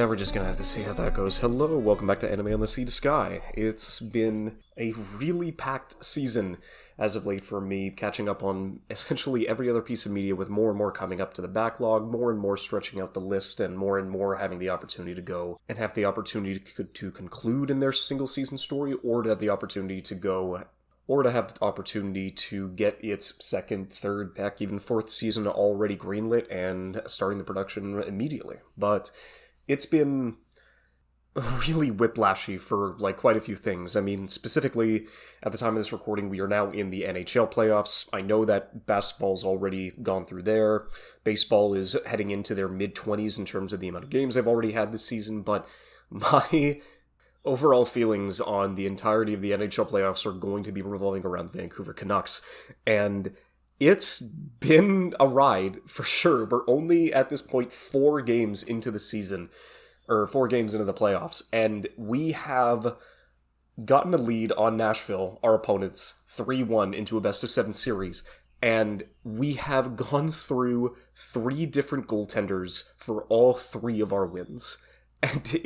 Yeah, we're just gonna have to see how that goes. Hello, welcome back to Anime on the Sea to Sky. It's been a really packed season as of late for me, catching up on essentially every other piece of media with more and more coming up to the backlog, more and more stretching out the list, and more having the opportunity to go and have the opportunity to conclude in their single season story, or to have the opportunity to go or to have the opportunity to get its second, third, heck, even fourth season already greenlit and starting the production immediately. But it's been really whiplashy for, quite a few things. I mean, specifically, at the time of this recording, we are now in the NHL playoffs. I know that basketball's already gone through there. Baseball is heading into their mid-20s in terms of the amount of games they've already had this season, but my overall feelings on the entirety of the NHL playoffs are going to be revolving around the Vancouver Canucks, and it's been a ride, for sure. We're only, at this point, 4 games into the season, or 4 games into the playoffs, and we have gotten a lead on Nashville, our opponents, 3-1 into a best-of-7 series, and we have gone through 3 different goaltenders for all 3 of our wins. And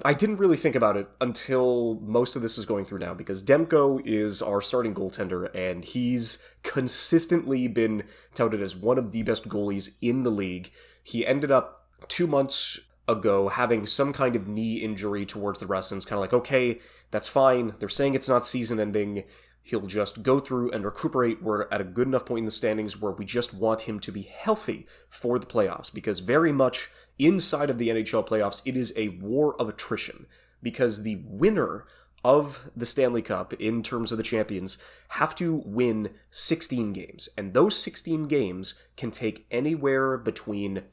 I didn't really think about it until most of this is going through now, because Demko is our starting goaltender, and he's consistently been touted as one of the best goalies in the league. He ended up 2 months ago having some kind of knee injury towards the rest, and it's kind of like, okay, that's fine. They're saying it's not season ending. He'll just go through and recuperate. We're at a good enough point in the standings where we just want him to be healthy for the playoffs, because very much inside of the NHL playoffs, it is a war of attrition, because the winner of the Stanley Cup, in terms of the champions, have to win 16 games. And those 16 games can take anywhere between,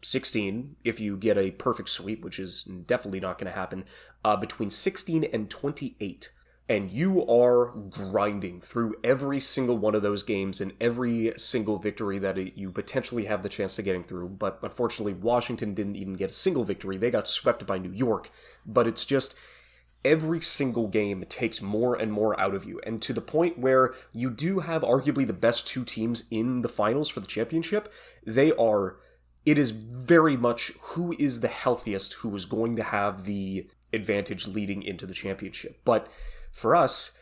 16, if you get a perfect sweep, which is definitely not going to happen, between 16 and 28. And you are grinding through every single one of those games and every single victory that you potentially have the chance to getting through. But unfortunately, Washington didn't even get a single victory. They got swept by New York. But it's just every single game takes more and more out of you. And to the point where you do have arguably the best 2 teams in the finals for the championship, it is very much who is the healthiest who is going to have the advantage leading into the championship. But for us,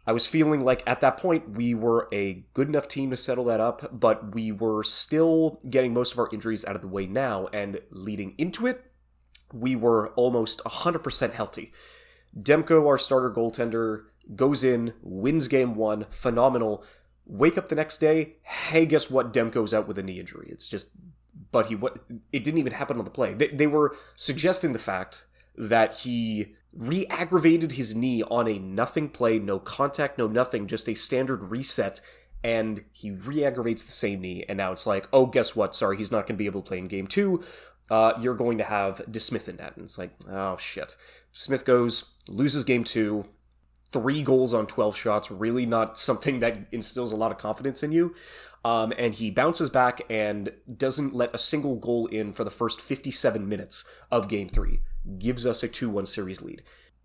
I was feeling like at that point we were a good enough team to settle that up, but we were still getting most of our injuries out of the way now, and leading into it, we were almost 100% healthy. Demko, our starter goaltender, goes in, wins game 1, phenomenal. Wake up the next day, hey, guess what? Demko's out with a knee injury. It didn't even happen on the play. They were suggesting the fact that he re-aggravated his knee on a nothing play, no contact, no nothing, just a standard reset, and he re-aggravates the same knee, and now it's like, oh, guess what? Sorry, he's not going to be able to play in game 2. You're going to have DeSmith in that. And it's like, oh, shit. Smith goes, loses game 2, 3 goals on 12 shots, really not something that instills a lot of confidence in you. And he bounces back and doesn't let a single goal in for the first 57 minutes of game 3. Gives us a 2-1 series lead.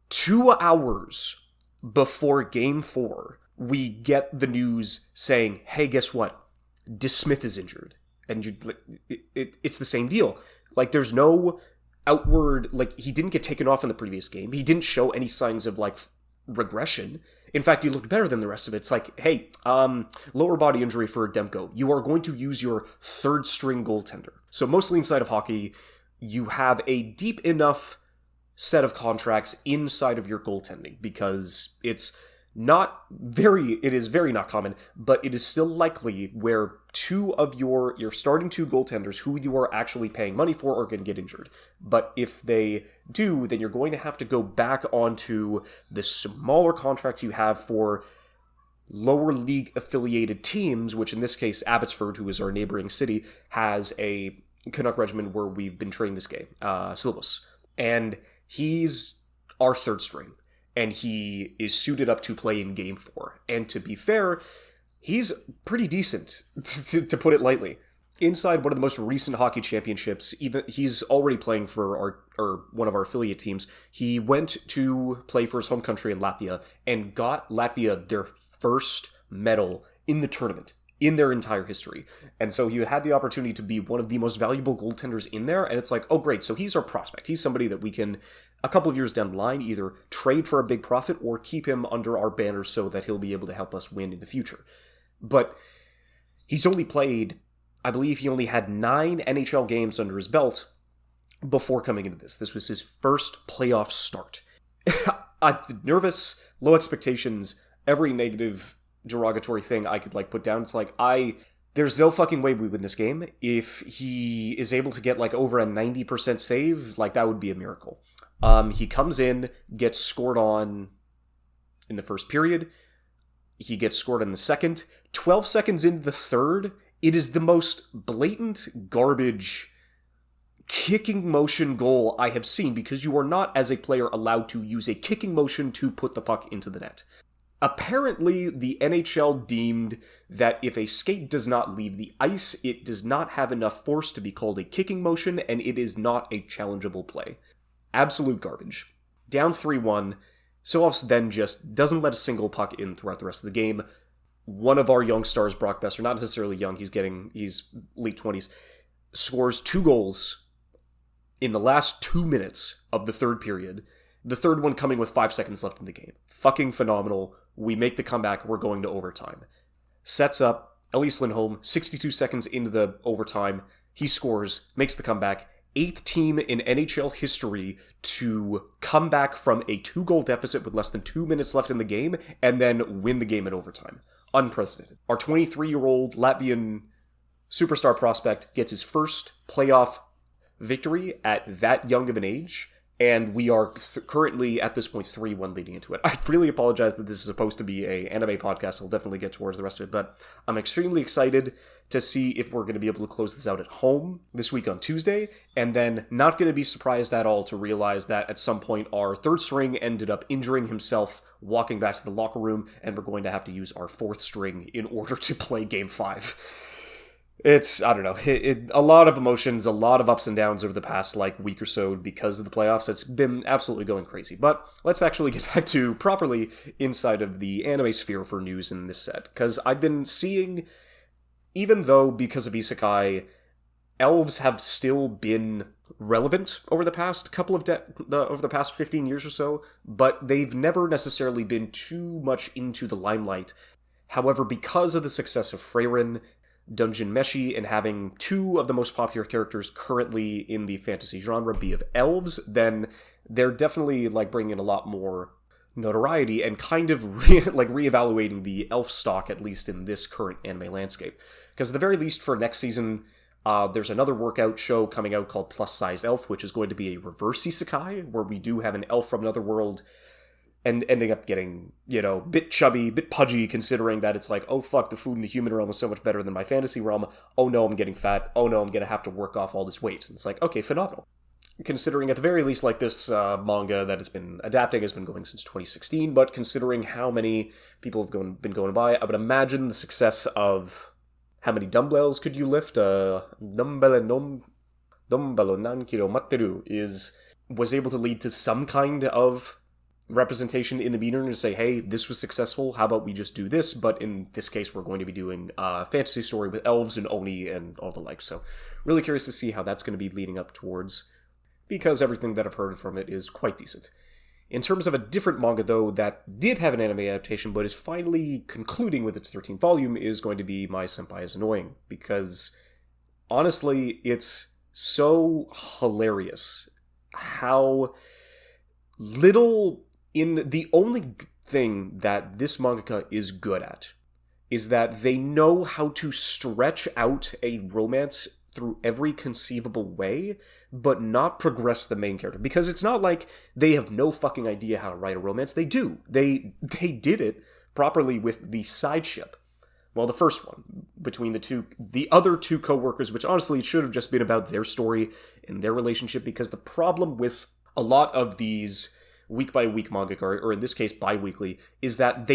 2 hours before game 4, we get the news saying, hey, guess what? DeSmith is injured. And it's the same deal. There's no outward, he didn't get taken off in the previous game. He didn't show any signs of, regression. In fact, he looked better than the rest of it. It's like, hey, lower body injury for Demko. You are going to use your 3rd string goaltender. So mostly inside of hockey, you have a deep enough set of contracts inside of your goaltending, because it is very not common, but it is still likely where 2 of your starting 2 goaltenders who you are actually paying money for are going to get injured. But if they do, then you're going to have to go back onto the smaller contracts you have for lower league affiliated teams, which in this case, Abbotsford, who is our neighboring city, has a Canuck regimen where we've been training this game, Silvos. And he's our 3rd string. And he is suited up to play in game 4. And to be fair, he's pretty decent, to put it lightly. Inside one of the most recent hockey championships, he's already playing for one of our affiliate teams. He went to play for his home country in Latvia and got Latvia their first medal in the tournament. in their entire history. And so he had the opportunity to be one of the most valuable goaltenders in there, and it's like, oh great, so he's our prospect. He's somebody that we can, a couple of years down the line, either trade for a big profit or keep him under our banner so that he'll be able to help us win in the future. But he's only played, I believe he only had 9 NHL games under his belt before coming into this. This was his first playoff start. I'm nervous, low expectations, every negative derogatory thing I could put down. It's like, there's no fucking way we win this game. If he is able to get over a 90% save, that would be a miracle. He comes in, gets scored on in the first period. He gets scored in the second. 12 seconds into the third, it is the most blatant garbage kicking motion goal I have seen, because you are not, as a player, allowed to use a kicking motion to put the puck into the net. Apparently, the NHL deemed that if a skate does not leave the ice, it does not have enough force to be called a kicking motion, and it is not a challengeable play. Absolute garbage. Down 3-1, Silovs then just doesn't let a single puck in throughout the rest of the game. One of our young stars, Brock Boeser, not necessarily young, he's late 20s, scores 2 goals in the last 2 minutes of the third period. The third one coming with 5 seconds left in the game. Fucking phenomenal. We make the comeback. We're going to overtime. Sets up. Elias Lindholm, 62 seconds into the overtime. He scores, makes the comeback. 8th team in NHL history to come back from a 2-goal deficit with less than 2 minutes left in the game and then win the game in overtime. Unprecedented. Our 23-year-old Latvian superstar prospect gets his first playoff victory at that young of an age. And we are currently, at this point, 3-1 leading into it. I really apologize that this is supposed to be an anime podcast. I'll definitely get towards the rest of it. But I'm extremely excited to see if we're going to be able to close this out at home this week on Tuesday. And then not going to be surprised at all to realize that at some point our third string ended up injuring himself walking back to the locker room. And we're going to have to use our 4th string in order to play Game 5. It's, I don't know, a lot of emotions, a lot of ups and downs over the past, week or so because of the playoffs. It's been absolutely going crazy. But let's actually get back to properly inside of the anime sphere for news in this set. Because I've been seeing, even though because of Isekai, elves have still been relevant over the past couple of over the past 15 years or so, but they've never necessarily been too much into the limelight. However, because of the success of Frieren, Dungeon Meshi, and having 2 of the most popular characters currently in the fantasy genre be of elves, then they're definitely bringing a lot more notoriety and kind of reevaluating the elf stock, at least in this current anime landscape. Because at the very least for next season, there's another workout show coming out called Plus Sized Elf, which is going to be a reverse isekai, where we do have an elf from another world and ending up getting, bit chubby, bit pudgy, considering that it's oh fuck, the food in the human realm is so much better than my fantasy realm. Oh no, I'm getting fat. Oh no, I'm gonna have to work off all this weight. And it's okay, phenomenal. Considering at the very least, this manga that has been adapting has been going since 2016, but considering how many people have been going by, I would imagine the success of how many dumbbells could you lift? Dumbbell nan kilo materu was able to lead to some kind of representation in the meter to say, hey, this was successful, how about we just do this? But in this case, we're going to be doing a fantasy story with elves and Oni and all the like. So really curious to see how that's going to be leading up towards, because everything that I've heard from it is quite decent. In terms of a different manga, though, that did have an anime adaptation but is finally concluding with its 13th volume, is going to be My Senpai is Annoying, because honestly, it's so hilarious how little in the only thing that this mangaka is good at is that they know how to stretch out a romance through every conceivable way, but not progress the main character. Because it's not like they have no fucking idea how to write a romance. They do. They did it properly with the side ship. Well, the first one, between the other 2 co-workers, which honestly it should have just been about their story and their relationship, because the problem with a lot of these week-by-week manga, or in this case bi-weekly, is that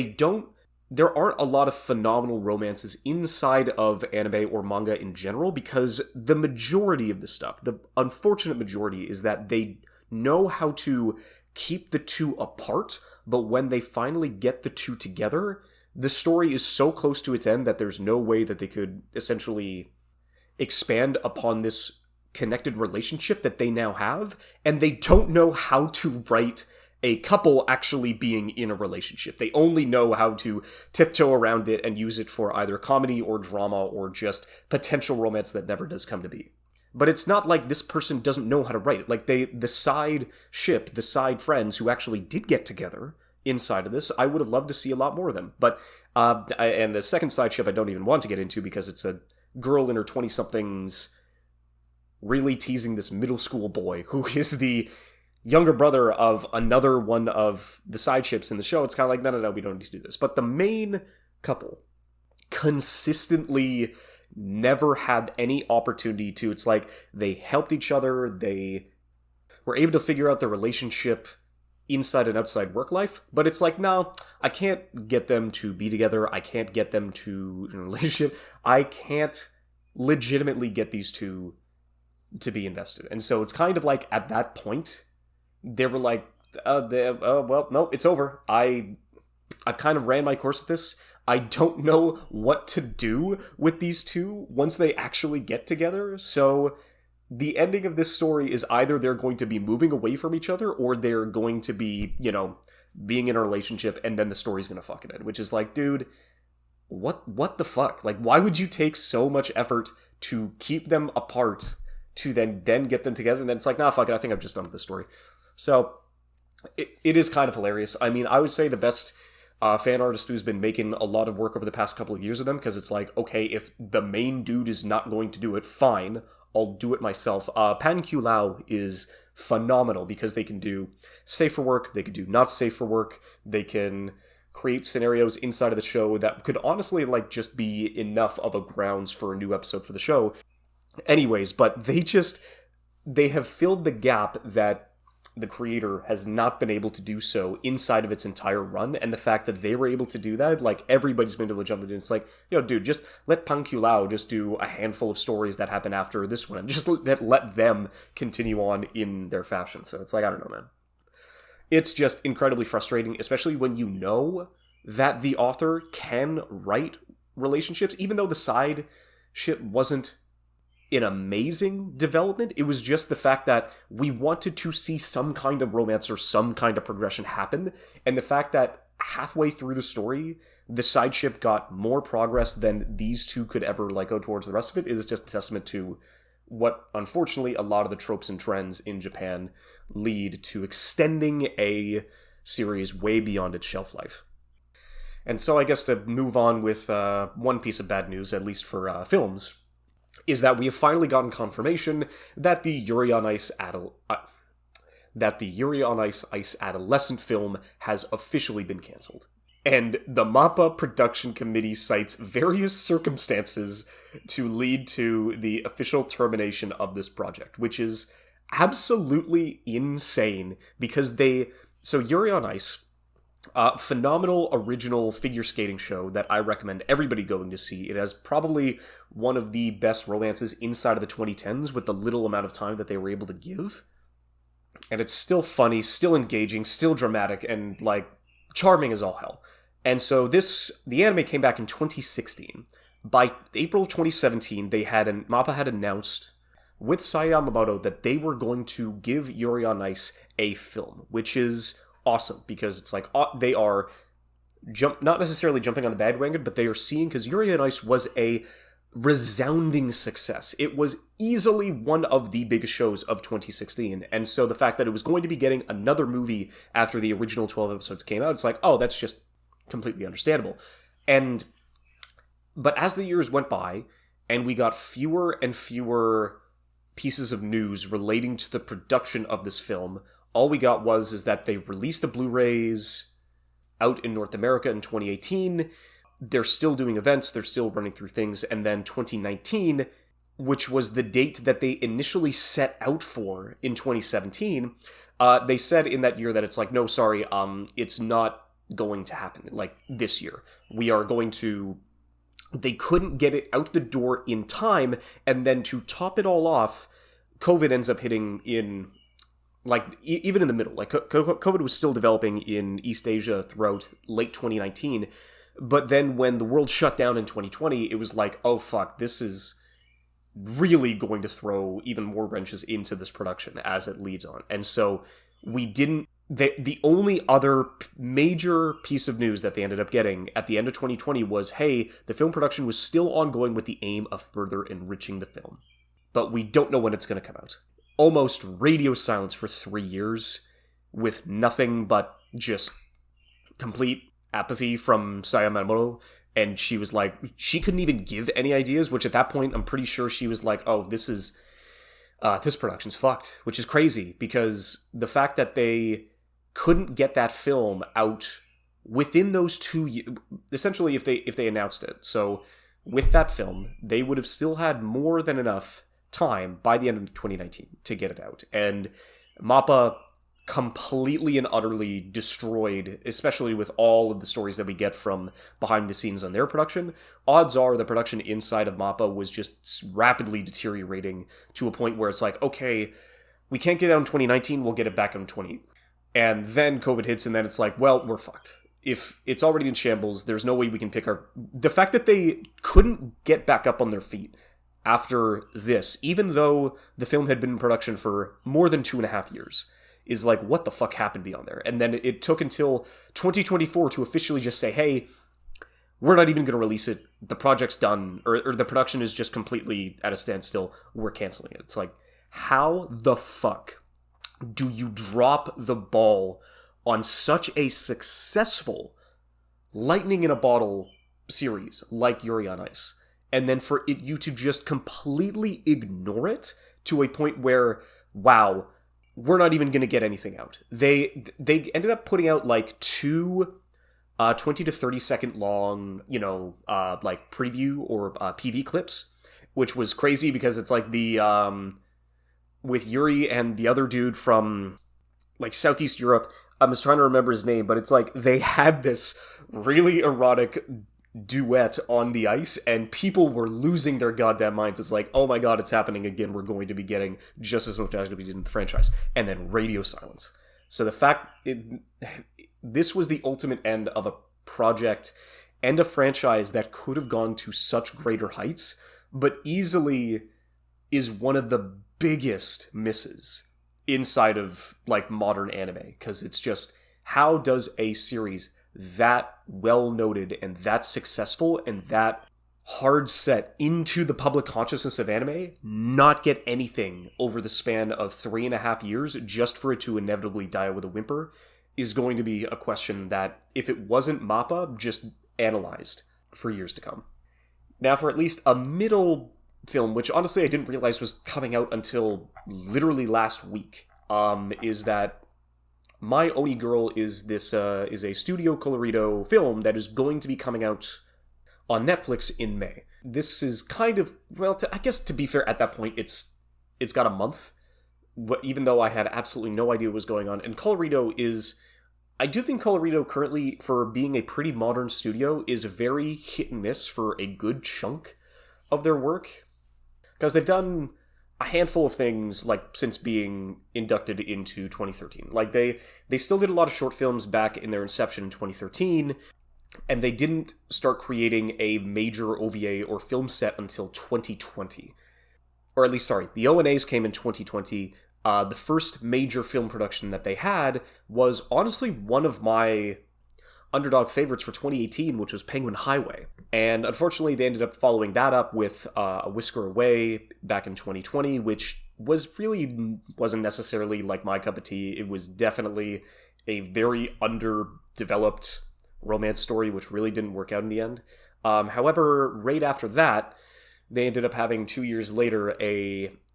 there aren't a lot of phenomenal romances inside of anime or manga in general, because the majority of the stuff, the unfortunate majority, is that they know how to keep the 2 apart, but when they finally get the 2 together, the story is so close to its end that there's no way that they could essentially expand upon this connected relationship that they now have, and they don't know how to write a couple actually being in a relationship. They only know how to tiptoe around it and use it for either comedy or drama or just potential romance that never does come to be. But it's not like this person doesn't know how to write it. Like, the side ship, the side friends who actually did get together inside of this, I would have loved to see a lot more of them. But, and the second side ship I don't even want to get into because it's a girl in her 20-somethings really teasing this middle school boy who is the younger brother of another one of the side ships in the show. It's kind of like, no, we don't need to do this. But the main couple consistently never had any opportunity to. It's like they helped each other, they were able to figure out their relationship inside and outside work life, but it's like, no, I can't get them to be together, I can't get them to in a relationship, I can't legitimately get these two to be invested. And so it's kind of like, at that point, they were like, well, no, it's over. I've kind of ran my course with this. I don't know what to do with these two once they actually get together. So the ending of this story is either they're going to be moving away from each other or they're going to be, being in a relationship, and then the story's going to fucking end. Which is like, dude, what the fuck? Like, why would you take so much effort to keep them apart to then get them together? And then it's like, nah, fuck it, I think I've just done with this story. So it is kind of hilarious. I mean, I would say the best fan artist who's been making a lot of work over the past couple of years of them, because it's like, okay, if the main dude is not going to do it, fine, I'll do it myself. Pan Q Lao is phenomenal because they can do safe for work, they can do not safe for work, they can create scenarios inside of the show that could honestly just be enough of a grounds for a new episode for the show. Anyways, but they have filled the gap that the creator has not been able to do so inside of its entire run, and the fact that they were able to do that, everybody's been able to jump into it. It's like, dude, just let Pan Q Lao just do a handful of stories that happen after this one, and just let them continue on in their fashion. So it's like, I don't know, man. It's just incredibly frustrating, especially when you know that the author can write relationships, even though the side ship wasn't an amazing development. It was just the fact that we wanted to see some kind of romance or some kind of progression happen, and the fact that halfway through the story, the side ship got more progress than these two could ever go towards the rest of it is just a testament to what, unfortunately, a lot of the tropes and trends in Japan lead to extending a series way beyond its shelf life. And so I guess to move on with one piece of bad news, at least for films, is that we have finally gotten confirmation that the Yuri on Ice Ice Adolescent film has officially been cancelled. And the MAPPA production committee cites various circumstances to lead to the official termination of this project, which is absolutely insane because so Yuri on Ice, phenomenal original figure skating show that I recommend everybody going to see. It has probably one of the best romances inside of the 2010s with the little amount of time that they were able to give. And it's still funny, still engaging, still dramatic, and charming as all hell. And so the anime came back in 2016. By April of 2017, MAPPA had announced with Saya Yamamoto that they were going to give Yuri on Ice a film, which is awesome because it's they are not necessarily jumping on the bandwagon, but they are seeing, because Yuri on Ice was a resounding success. It was easily one of the biggest shows of 2016, and so the fact that it was going to be getting another movie after the original 12 episodes came out, it's like, oh, that's just completely understandable. But as the years went by, and we got fewer and fewer pieces of news relating to the production of this film, all we got is that they released the Blu-rays out in North America in 2018. They're still doing events, they're still running through things, and then 2019, which was the date that they initially set out for in 2017, they said in that year that it's no, sorry, it's not going to happen, this year. We are going to... They couldn't get it out the door in time, and then to top it all off, COVID ends up hitting in... even in the middle. COVID was still developing in East Asia throughout late 2019, But then when the world shut down in 2020, it was like, oh fuck, this is really going to throw even more wrenches into this production as it leads on. And so we didn't... The only other major piece of news that they ended up getting at the end of 2020 was, hey, the film production was still ongoing with the aim of further enriching the film. But we don't know when it's going to come out. Almost radio silence for 3 years with nothing but just complete apathy from Saya Yamamoto. And she was like, she couldn't even give any ideas, which at that point, I'm pretty sure she was like, oh, this production's fucked, which is crazy because the fact that they couldn't get that film out within those 2 years, essentially if they announced it. So with that film, they would have still had more than enough time by the end of 2019 to get it out. And MAPPA completely and utterly destroyed, especially with all of the stories that we get from behind the scenes on their production. Odds are the production inside of MAPPA was just rapidly deteriorating to a point where it's like, okay, we can't get it out in 2019, we'll get it back in 20. And then COVID hits, and then it's like, well, we're fucked. If it's already in shambles, there's no way we can pick our... The fact that they couldn't get back up on their feet after this, even though the film had been in production for more than 2.5 years, is like, what the fuck happened beyond there? And then it took until 2024 to officially just say, hey, we're not even going to release it. The project's done, or the production is just completely at a standstill. We're canceling it. It's like, how the fuck do you drop the ball on such a successful lightning in a bottle series like Yuri on Ice, and then for you to just completely ignore it to a point where, wow, we're not even going to get anything out. They ended up putting out like 2 20 to 30 second long, like preview or PV clips, which was crazy because it's like the with Yuri and the other dude from like Southeast Europe. I'm just trying to remember his name, but it's like they had this really erotic duet on the ice, and people were losing their goddamn minds. It's like, oh my god, it's happening again. We're going to be getting just as much as we did in the franchise. And then radio silence. So the fact this was the ultimate end of a project and a franchise that could have gone to such greater heights, but easily is one of the biggest misses inside of like modern anime, because it's just, how does a series that well noted and that successful and that hard set into the public consciousness of anime not get anything over the span of 3.5 years just for it to inevitably die with a whimper is going to be a question that, if it wasn't MAPPA, just analyzed for years to come. Now, for at least a middle film, which honestly I didn't realize was coming out until literally last week, is that My Oni Girl is a Studio Colorido film that is going to be coming out on Netflix in May. This is kind of, well, I guess to be fair, at that point it's got a month, even though I had absolutely no idea what was going on. And Colorido is, I do think Colorido currently, for being a pretty modern studio, is very hit and miss for a good chunk of their work, because they've done a handful of things like since being inducted into 2013. Like they still did a lot of short films back in their inception in 2013, and they didn't start creating a major OVA or film set until 2020. Or at least, sorry, the ONAs came in 2020. The first major film production that they had was honestly one of my underdog favorites for 2018, which was Penguin Highway. And unfortunately, they ended up following that up with A Whisker Away back in 2020, which wasn't necessarily like my cup of tea. It was definitely a very underdeveloped romance story, which really didn't work out in the end. However, right after that, they ended up having 2 years later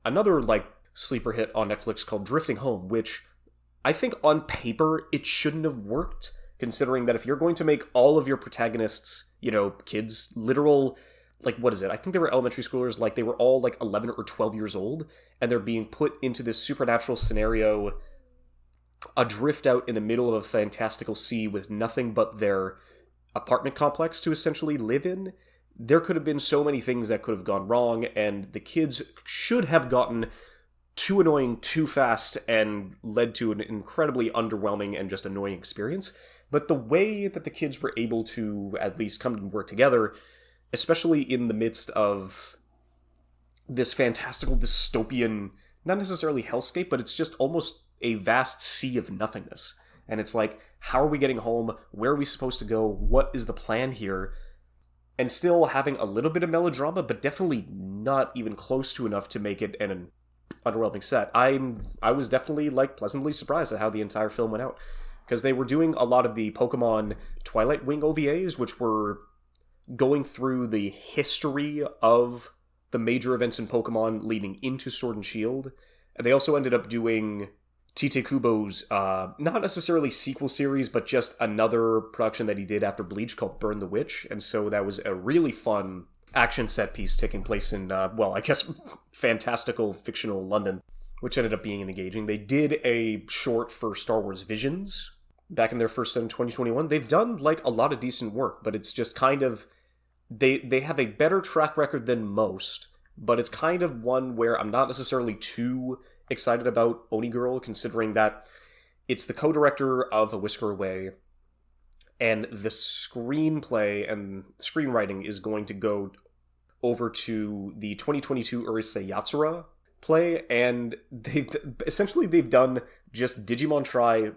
another like sleeper hit on Netflix called Drifting Home, which I think on paper it shouldn't have worked, considering that if you're going to make all of your protagonists, kids, literal, like, what is it? I think they were elementary schoolers, like, they were all, like, 11 or 12 years old, and they're being put into this supernatural scenario, adrift out in the middle of a fantastical sea with nothing but their apartment complex to essentially live in. There could have been so many things that could have gone wrong, and the kids should have gotten too annoying too fast and led to an incredibly underwhelming and just annoying experience. But the way that the kids were able to at least come and work together, especially in the midst of this fantastical dystopian, not necessarily hellscape, but it's just almost a vast sea of nothingness. And it's like, how are we getting home? Where are we supposed to go? What is the plan here? And still having a little bit of melodrama, but definitely not even close to enough to make it an underwhelming set. I was definitely pleasantly surprised at how the entire film went out, because they were doing a lot of the Pokemon Twilight Wing OVAs, which were going through the history of the major events in Pokemon leading into Sword and Shield. And they also ended up doing Tite Kubo's, not necessarily sequel series, but just another production that he did after Bleach called Burn the Witch. And so that was a really fun action set piece taking place in, I guess, fantastical fictional London, which ended up being engaging. They did a short for Star Wars Visions back in their first set in 2021. They've done, a lot of decent work, but it's just kind of, they have a better track record than most, but it's kind of one where I'm not necessarily too excited about Oni Girl, considering that it's the co-director of A Whisker Away, and the screenplay and screenwriting is going to go over to the 2022 Urusei Yatsura play, and they've done just Digimon Tri,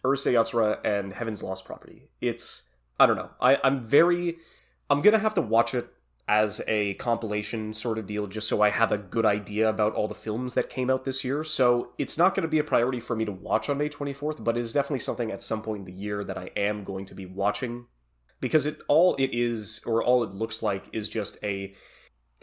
Urusei Yatsura, and Heaven's Lost Property. It's, I don't know, I'm gonna have to watch it as a compilation sort of deal, just so I have a good idea about all the films that came out this year. So it's not going to be a priority for me to watch on May 24th, but it is definitely something at some point in the year that I am going to be watching. Because all it looks like is just a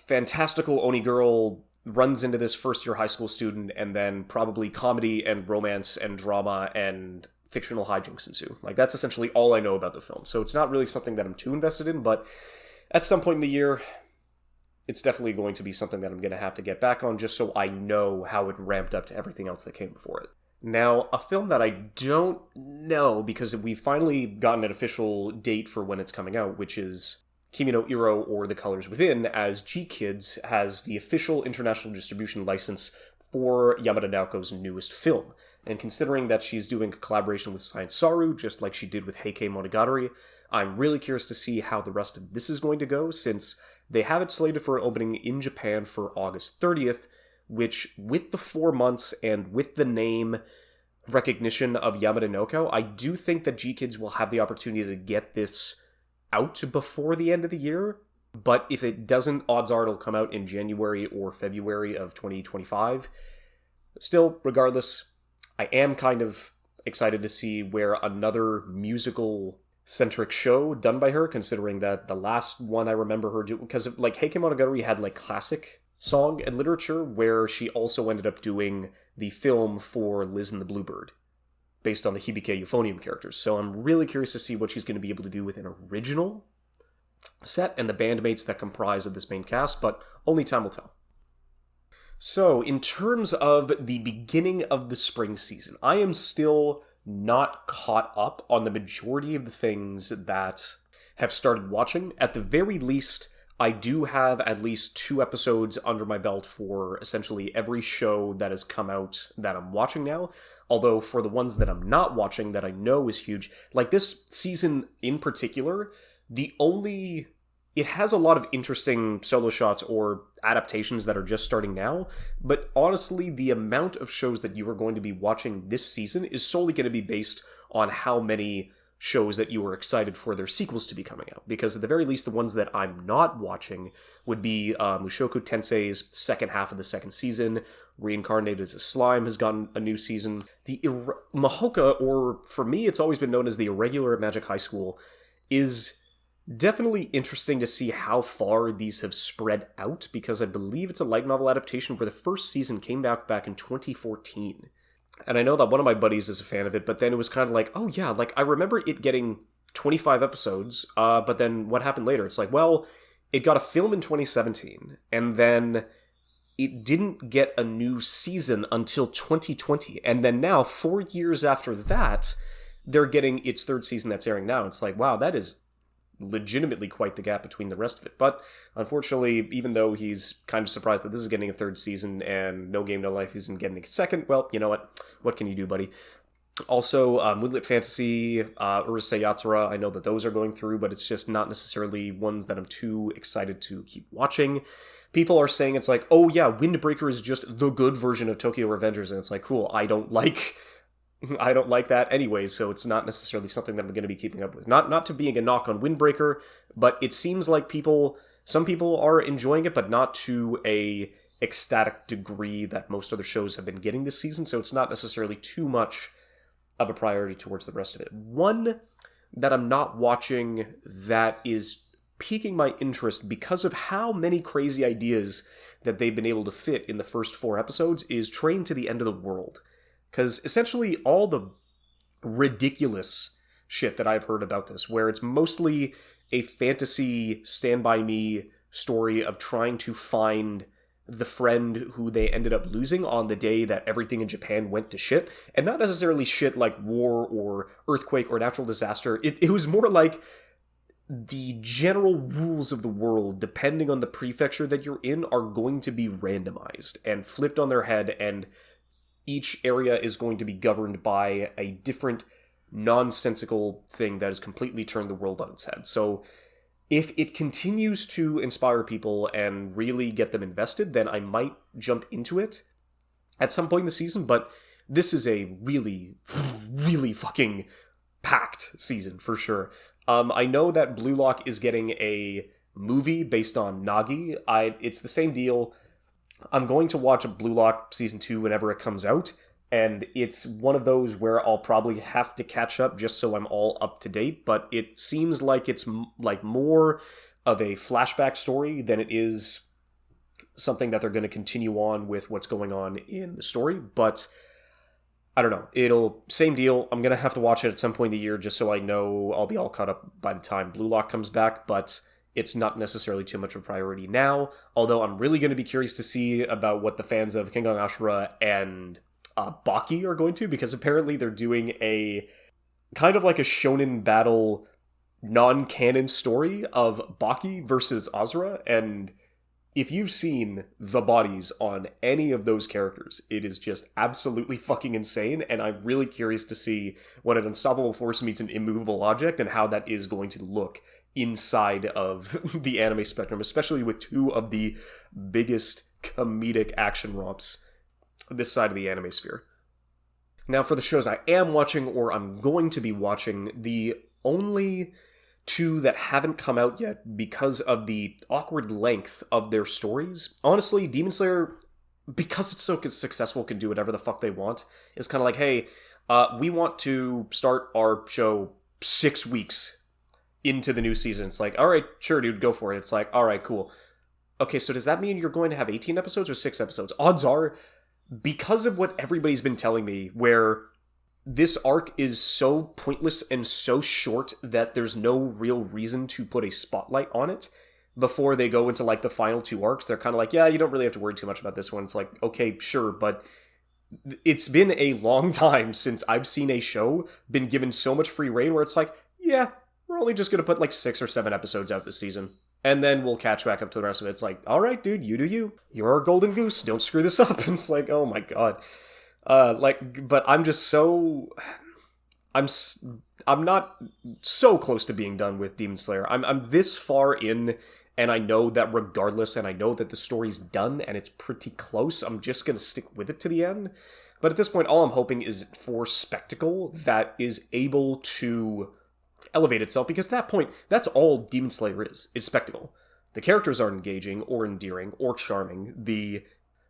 fantastical Oni Girl runs into this first-year high school student, and then probably comedy and romance and drama and fictional hijinks ensue. That's essentially all I know about the film. So it's not really something that I'm too invested in, but at some point in the year, it's definitely going to be something that I'm going to have to get back on, just so I know how it ramped up to everything else that came before it. Now, a film that I don't know, because we've finally gotten an official date for when it's coming out, which is Kimi no Iro, or The Colors Within, as GKIDS has the official international distribution license for Yamada Naoko's newest film. And considering that she's doing a collaboration with Science Saru, just like she did with Heike Monogatari, I'm really curious to see how the rest of this is going to go, since they have it slated for an opening in Japan for August 30th, which, with the 4 months and with the name recognition of Yamada Naoko, I do think that GKIDS will have the opportunity to get this out before the end of the year. But if it doesn't, odds are it'll come out in January or February of 2025. Still, regardless, I am kind of excited to see where another musical-centric show done by her, considering that the last one I remember her doing, because Heike Monogatari had classic song and literature, where she also ended up doing the film for Liz and the Bluebird, based on the Hibike Euphonium characters. So I'm really curious to see what she's going to be able to do with an original set and the bandmates that comprise of this main cast, but only time will tell. So, in terms of the beginning of the spring season, I am still not caught up on the majority of the things that have started watching. At the very least, I do have at least 2 episodes under my belt for essentially every show that has come out that I'm watching now. Although for the ones that I'm not watching that I know is huge, this season in particular, it has a lot of interesting solo shots or adaptations that are just starting now, but honestly, the amount of shows that you are going to be watching this season is solely going to be based on how many shows that you are excited for their sequels to be coming out. Because at the very least, the ones that I'm not watching would be Mushoku Tensei's second half of the second season. Reincarnated as a Slime has gotten a new season. The Mahoka, or for me, it's always been known as the Irregular Magic High School, is definitely interesting to see how far these have spread out, because I believe it's a light novel adaptation where the first season came back in 2014. And I know that one of my buddies is a fan of it, but then it was kind of oh yeah, I remember it getting 25 episodes, but then what happened later? It's it got a film in 2017, and then it didn't get a new season until 2020. And then now, 4 years after that, they're getting its third season that's airing now. It's wow, that is legitimately quite the gap between the rest of it. But unfortunately, even though he's kind of surprised that this is getting a third season and No Game No Life isn't getting a second, well, you know what can you do, buddy? Also, Moonlit Fantasy, Urusei Yatsura, I know that those are going through, but it's just not necessarily ones that I'm too excited to keep watching. People are saying it's like, oh yeah, Windbreaker is just the good version of Tokyo Revengers, and it's like, cool, I don't like that anyway, so it's not necessarily something that I'm going to be keeping up with. Not to being a knock on Windbreaker, but it seems like some people are enjoying it, but not to a ecstatic degree that most other shows have been getting this season, so it's not necessarily too much of a priority towards the rest of it. One that I'm not watching that is piquing my interest because of how many crazy ideas that they've been able to fit in the first 4 episodes is Train to the End of the World. Because essentially all the ridiculous shit that I've heard about this, where it's mostly a fantasy Stand By Me story of trying to find the friend who they ended up losing on the day that everything in Japan went to shit. And not necessarily shit like war or earthquake or natural disaster. It was more like the general rules of the world, depending on the prefecture that you're in, are going to be randomized and flipped on their head, and each area is going to be governed by a different nonsensical thing that has completely turned the world on its head. So if it continues to inspire people and really get them invested, then I might jump into it at some point in the season, but this is a really, really fucking packed season, for sure. I know that Blue Lock is getting a movie based on Nagi. It's the same deal. I'm going to watch Blue Lock Season 2 whenever it comes out, and it's one of those where I'll probably have to catch up just so I'm all up to date, but it seems like it's like more of a flashback story than it is something that they're going to continue on with what's going on in the story, but I don't know. Same deal. I'm going to have to watch it at some point in the year just so I know I'll be all caught up by the time Blue Lock comes back, but it's not necessarily too much of a priority now, although I'm really going to be curious to see about what the fans of Kengan Ashura and Baki are going to, because apparently they're doing a kind of like a shonen battle non-canon story of Baki versus Azura, and if you've seen the bodies on any of those characters, it is just absolutely fucking insane, and I'm really curious to see when an unstoppable force meets an immovable object and how that is going to look inside of the anime spectrum, especially with 2 of the biggest comedic action romps this side of the anime sphere. Now, for the shows I am watching, or I'm going to be watching, the only 2 that haven't come out yet because of the awkward length of their stories. Honestly, Demon Slayer, because it's so successful, can do whatever the fuck they want. It's kind of like, hey, we want to start our show 6 weeks into the new season. It's like, all right, sure, dude, go for it. It's like, all right, cool. Okay, so does that mean you're going to have 18 episodes or 6 episodes? Odds are, because of what everybody's been telling me, where this arc is so pointless and so short that there's no real reason to put a spotlight on it before they go into like the final 2 arcs, they're kind of like, yeah, you don't really have to worry too much about this one. It's like, okay, sure, but it's been a long time since I've seen a show been given so much free reign where it's like, yeah, we're only just going to put like 6 or 7 episodes out this season, and then we'll catch back up to the rest of it. It's like, all right, dude, you do you. You're our golden goose. Don't screw this up. And it's like, oh my god. But I'm just so... I'm not so close to being done with Demon Slayer. I'm this far in, and I know that regardless, and I know that the story's done, and it's pretty close, I'm just going to stick with it to the end. But at this point, all I'm hoping is for spectacle that is able to elevate itself, because at that point, that's all Demon Slayer is spectacle. The characters aren't engaging, or endearing, or charming. The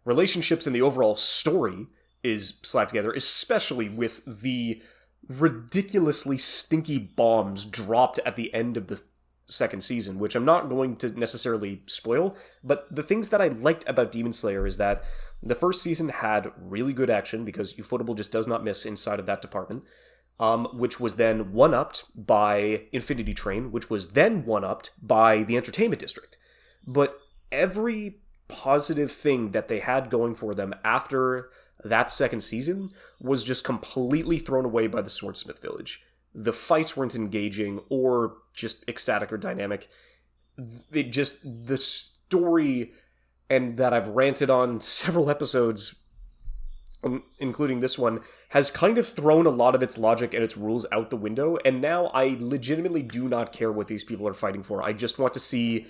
relationships and the overall story is slapped together, especially with the ridiculously stinky bombs dropped at the end of the 2nd season, which I'm not going to necessarily spoil, but the things that I liked about Demon Slayer is that the 1st season had really good action, because Ufotable just does not miss inside of that department, which was then one-upped by Infinity Train, which was then one-upped by the Entertainment District. But every positive thing that they had going for them after that 2nd season was just completely thrown away by the Swordsmith Village. The fights weren't engaging or just ecstatic or dynamic. The story, and that I've ranted on several episodes including this one, has kind of thrown a lot of its logic and its rules out the window, and now I legitimately do not care what these people are fighting for. I just want to see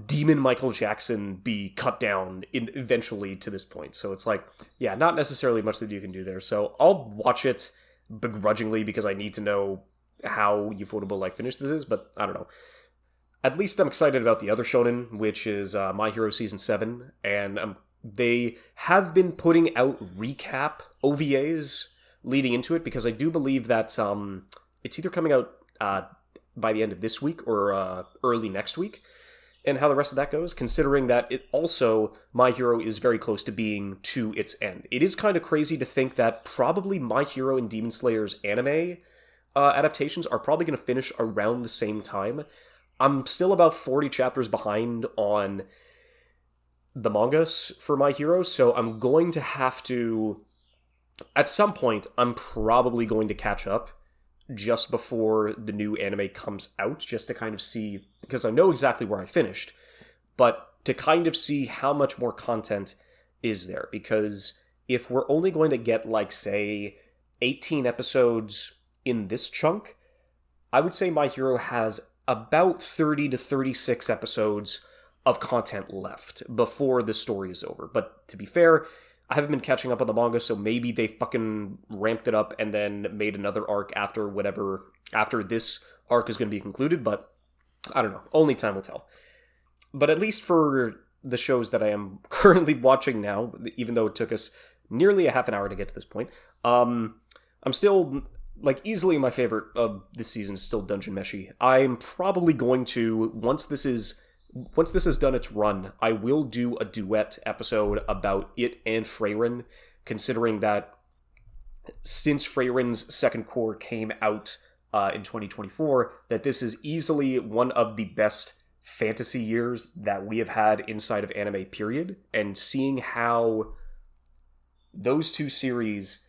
Demon Michael Jackson be cut down eventually to this point. So it's like, yeah, not necessarily much that you can do there. So I'll watch it begrudgingly because I need to know how ufotable like finish this is, but I don't know. At least I'm excited about the other shonen, which is My Hero Season 7, and they have been putting out recap OVAs leading into it, because I do believe that it's either coming out by the end of this week or early next week, and how the rest of that goes, considering that it also, My Hero is very close to being to its end. It is kind of crazy to think that probably My Hero and Demon Slayer's anime adaptations are probably going to finish around the same time. I'm still about 40 chapters behind on the mangas for My Hero, so I'm going to have to, at some point, I'm probably going to catch up just before the new anime comes out, just to kind of see, because I know exactly where I finished, but to kind of see how much more content is there, because if we're only going to get, like, say, 18 episodes in this chunk, I would say My Hero has about 30 to 36 episodes of content left before the story is over. But to be fair, I haven't been catching up on the manga, so maybe they fucking ramped it up and then made another arc after this arc is going to be concluded, but I don't know. Only time will tell. But at least for the shows that I am currently watching now, even though it took us nearly a half an hour to get to this point, I'm still, like, easily my favorite of this season is still Dungeon Meshi. I'm probably going to, once this has done its run, I will do a duet episode about it and Frieren, considering that since Frieren's second core came out in 2024, that this is easily one of the best fantasy years that we have had inside of anime, period. And seeing how those two series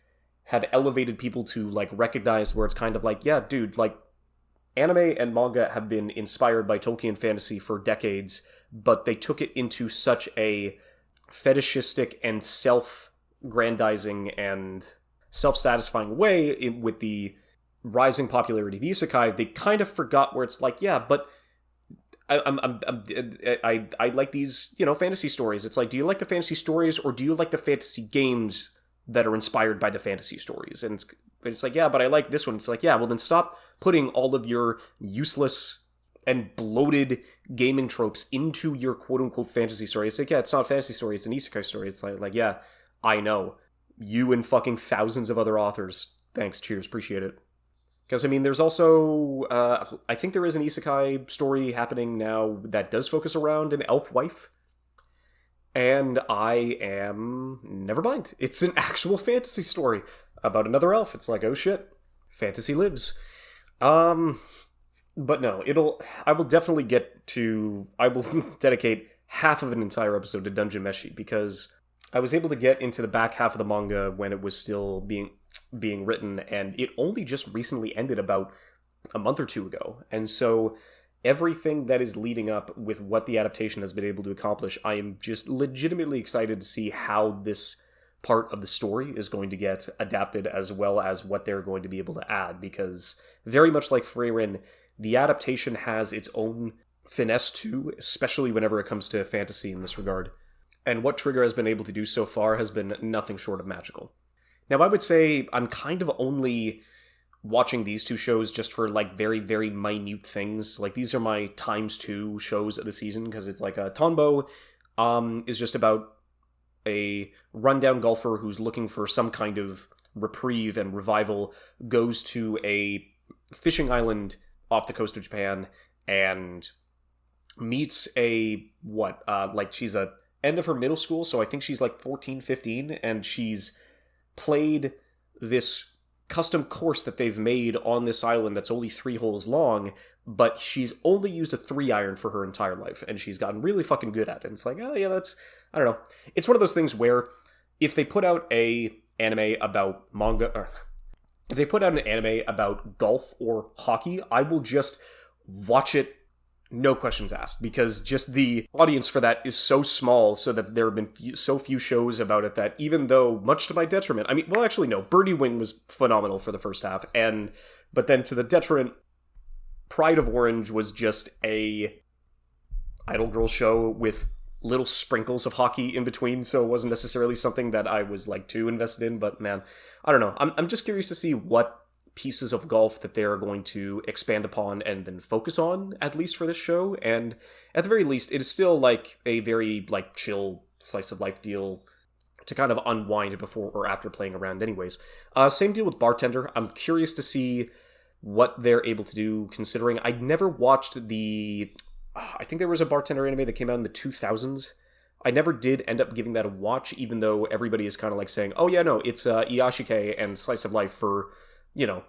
have elevated people to, like, recognize where it's kind of like, yeah, dude, like, anime and manga have been inspired by Tolkien fantasy for decades, but they took it into such a fetishistic and self-grandizing and self-satisfying way with the rising popularity of isekai. They kind of forgot where it's like, yeah, but I like these, fantasy stories. It's like, do you like the fantasy stories, or do you like the fantasy games that are inspired by the fantasy stories? And it's like, yeah, but I like this one. It's like, yeah, well then stop putting all of your useless and bloated gaming tropes into your quote-unquote fantasy story. It's like, yeah, it's not a fantasy story, it's an isekai story. It's like, yeah, I know. You and fucking thousands of other authors. Thanks, cheers, appreciate it. Because, I mean, there's also, I think there is an isekai story happening now that does focus around an elf wife. And never mind. It's an actual fantasy story about another elf. It's like, oh shit, fantasy lives. But no, I will definitely I will dedicate half of an entire episode to Dungeon Meshi, because I was able to get into the back half of the manga when it was still being written, and it only just recently ended about a month or two ago. And so everything that is leading up with what the adaptation has been able to accomplish, I am just legitimately excited to see how this part of the story is going to get adapted, as well as what they're going to be able to add, because very much like Frieren, the adaptation has its own finesse too, especially whenever it comes to fantasy in this regard. And what Trigger has been able to do so far has been nothing short of magical. Now, I would say I'm kind of only watching these two shows just for, like, very, very minute things. Like, these are my ×2 shows of the season, because it's like Tonbo is just about a rundown golfer who's looking for some kind of reprieve and revival, goes to a fishing island off the coast of Japan and meets she's a end of her middle school, so I think she's like 14, 15, and she's played this custom course that they've made on this island that's only 3 holes long, but she's only used a 3-iron for her entire life, and she's gotten really fucking good at it. And it's like, oh yeah, I don't know. It's one of those things where if they put out if they put out an anime about golf or hockey, I will just watch it No questions asked, because just the audience for that is so small, so that there have been so few shows about it that even though, much to my detriment, I mean, well, actually, no, Birdie Wing was phenomenal for the first half, but then to the detriment, Pride of Orange was just a idol girl show with little sprinkles of hockey in between, so it wasn't necessarily something that I was, like, too invested in, but man, I don't know. I'm just curious to see what pieces of golf that they're going to expand upon and then focus on, at least for this show, and at the very least, it is still, like, a very, like, chill slice of life deal to kind of unwind before or after playing around anyways. Same deal with Bartender. I'm curious to see what they're able to do, considering I'd never watched I think there was a Bartender anime that came out in the 2000s. I never did end up giving that a watch, even though everybody is kind of like saying, oh yeah, no, it's Iyashikei and Slice of Life for, you know,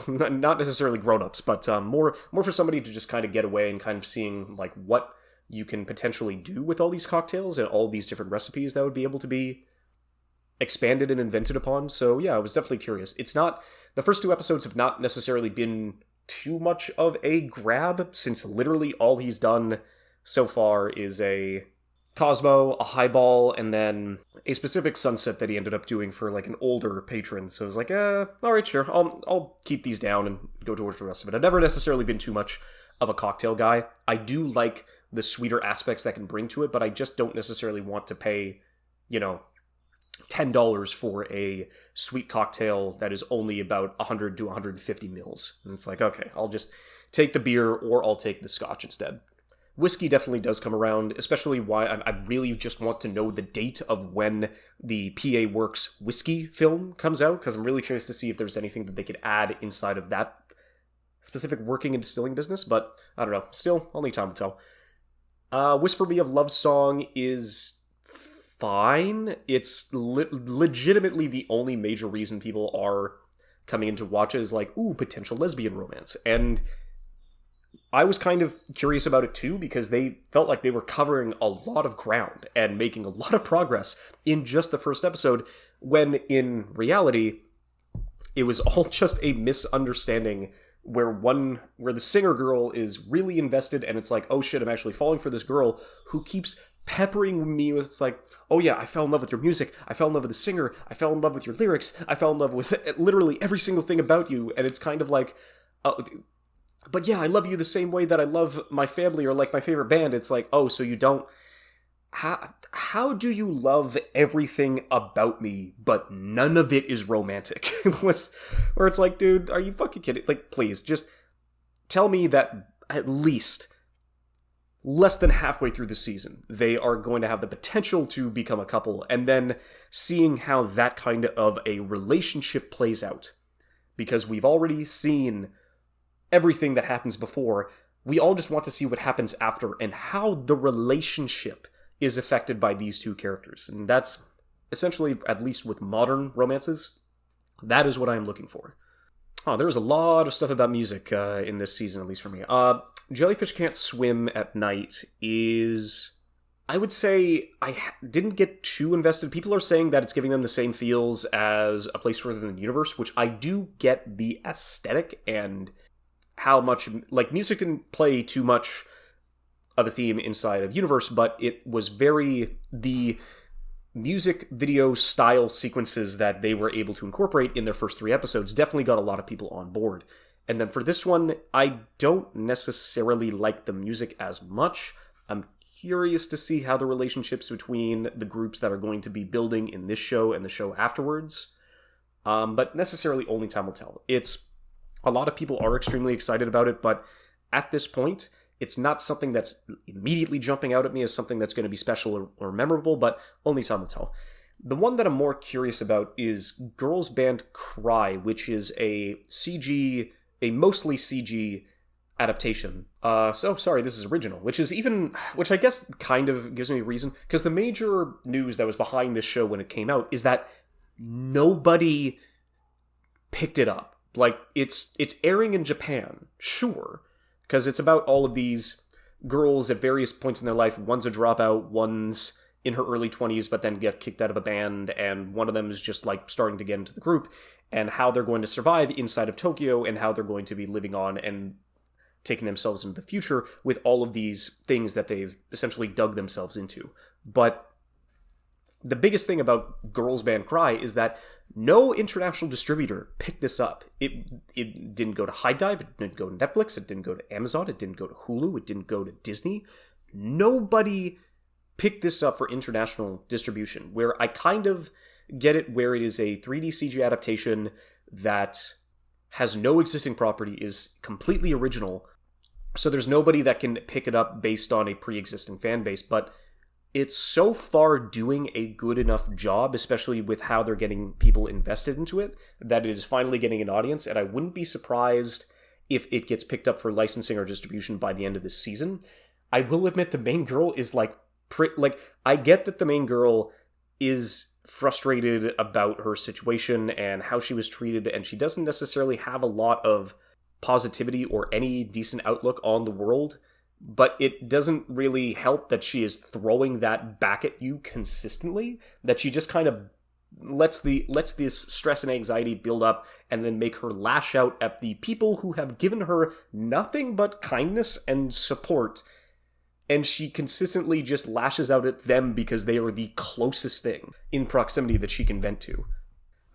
not necessarily grown-ups, but more for somebody to just kind of get away and kind of seeing, like, what you can potentially do with all these cocktails and all these different recipes that would be able to be expanded and invented upon. So yeah, I was definitely curious. The first 2 episodes have not necessarily been too much of a grab, since literally all he's done so far is a Cosmo, a highball, and then a specific sunset that he ended up doing for, like, an older patron. So I was like, alright, sure, I'll keep these down and go towards the rest of it. I've never necessarily been too much of a cocktail guy. I do like the sweeter aspects that can bring to it, but I just don't necessarily want to pay, you know, $10 for a sweet cocktail that is only about 100 to 150 mils. And it's like, okay, I'll just take the beer, or I'll take the scotch instead. Whiskey definitely does come around, especially why I really just want to know the date of when the PA Works whiskey film comes out, because I'm really curious to see if there's anything that they could add inside of that specific working and distilling business, but I don't know. Still, only time will tell. Whisper Me of Love Song is fine. It's legitimately the only major reason people are coming in to watch it is like, ooh, potential lesbian romance. And I was kind of curious about it too, because they felt like they were covering a lot of ground and making a lot of progress in just the first episode, when in reality, it was all just a misunderstanding where the singer girl is really invested, and it's like, oh shit, I'm actually falling for this girl who keeps peppering me with, it's like, oh yeah, I fell in love with your music, I fell in love with the singer, I fell in love with your lyrics, I fell in love with literally every single thing about you, and it's kind of like, but yeah, I love you the same way that I love my family or like my favorite band. It's like, oh, so you don't... How do you love everything about me, but none of it is romantic? Where it's like, dude, are you fucking kidding? Like, please, just tell me that at least less than halfway through the season, they are going to have the potential to become a couple, and then seeing how that kind of a relationship plays out. Because we've already seen everything that happens before, we all just want to see what happens after, and how the relationship is affected by these two characters. And that's essentially, at least with modern romances, that is what I'm looking for. Oh, there was a lot of stuff about music in this season, at least for me. Jellyfish Can't Swim at Night is... I would say I didn't get too invested. People are saying that it's giving them the same feels as A Place Further Than the Universe, which I do get the aesthetic and how much... Like, music didn't play too much of a theme inside of Universe, but it was very... The music video style sequences that they were able to incorporate in their first 3 episodes definitely got a lot of people on board. And then for this one, I don't necessarily like the music as much. I'm curious to see how the relationships between the groups that are going to be building in this show and the show afterwards. But necessarily only time will tell. A lot of people are extremely excited about it, but at this point, it's not something that's immediately jumping out at me as something that's going to be special or memorable, but only time will tell. The one that I'm more curious about is Girls Band Cry, which is a mostly CG adaptation. Sorry, this is original, which I guess kind of gives me a reason, because the major news that was behind this show when it came out is that nobody picked it up. Like, it's airing in Japan, sure, because it's about all of these girls at various points in their life. One's a dropout, one's in her early 20s, but then get kicked out of a band, and one of them is just, like, starting to get into the group, and how they're going to survive inside of Tokyo, and how they're going to be living on, and taking themselves into the future with all of these things that they've essentially dug themselves into. But the biggest thing about Girls Band Cry is that no international distributor picked this up. It didn't go to High Dive, it didn't go to Netflix, it didn't go to Amazon, it didn't go to Hulu, it didn't go to Disney. Nobody picked this up for international distribution, where I kind of get it, where it is a 3D CG adaptation that has no existing property, is completely original, so there's nobody that can pick it up based on a pre-existing fan base, but it's so far doing a good enough job, especially with how they're getting people invested into it, that it is finally getting an audience, and I wouldn't be surprised if it gets picked up for licensing or distribution by the end of this season. I will admit the main girl is I get that the main girl is frustrated about her situation and how she was treated, and she doesn't necessarily have a lot of positivity or any decent outlook on the world, but it doesn't really help that she is throwing that back at you consistently, that she just kind of lets this stress and anxiety build up and then make her lash out at the people who have given her nothing but kindness and support, and she consistently just lashes out at them because they are the closest thing in proximity that she can vent to.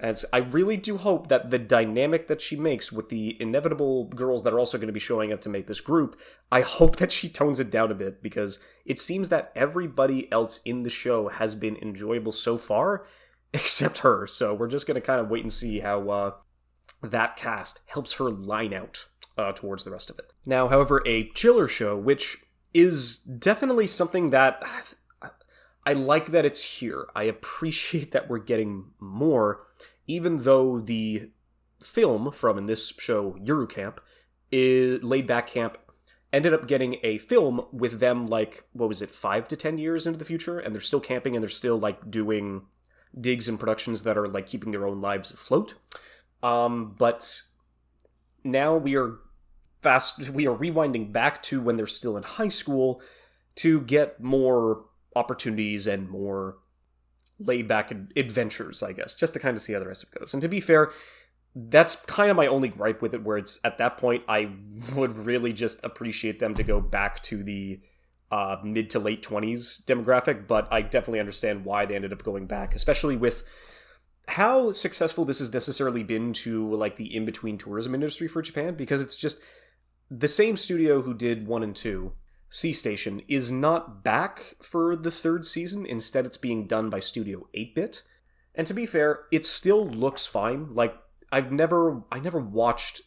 And I really do hope that the dynamic that she makes with the inevitable girls that are also going to be showing up to make this group, I hope that she tones it down a bit, because it seems that everybody else in the show has been enjoyable so far, except her. So we're just going to kind of wait and see how that cast helps her line out towards the rest of it. Now, however, a chiller show, which is definitely something that I like that it's here. I appreciate that we're getting more, even though the film from, in this show, Yuru Camp, Laid Back Camp, ended up getting a film with them, 5 to 10 years into the future, and they're still camping and they're still, doing digs and productions that are, keeping their own lives afloat. But now we are rewinding back to when they're still in high school to get more opportunities and more laid-back adventures, I guess, just to kind of see how the rest of it goes. And to be fair, that's kind of my only gripe with it, where it's, at that point, I would really just appreciate them to go back to the mid to late 20s demographic, but I definitely understand why they ended up going back, especially with how successful this has necessarily been to, the in-between tourism industry for Japan, because it's just the same studio who did 1 and 2, Sea Station, is not back for the 3rd season. Instead, it's being done by Studio 8-Bit. And to be fair, it still looks fine. I never watched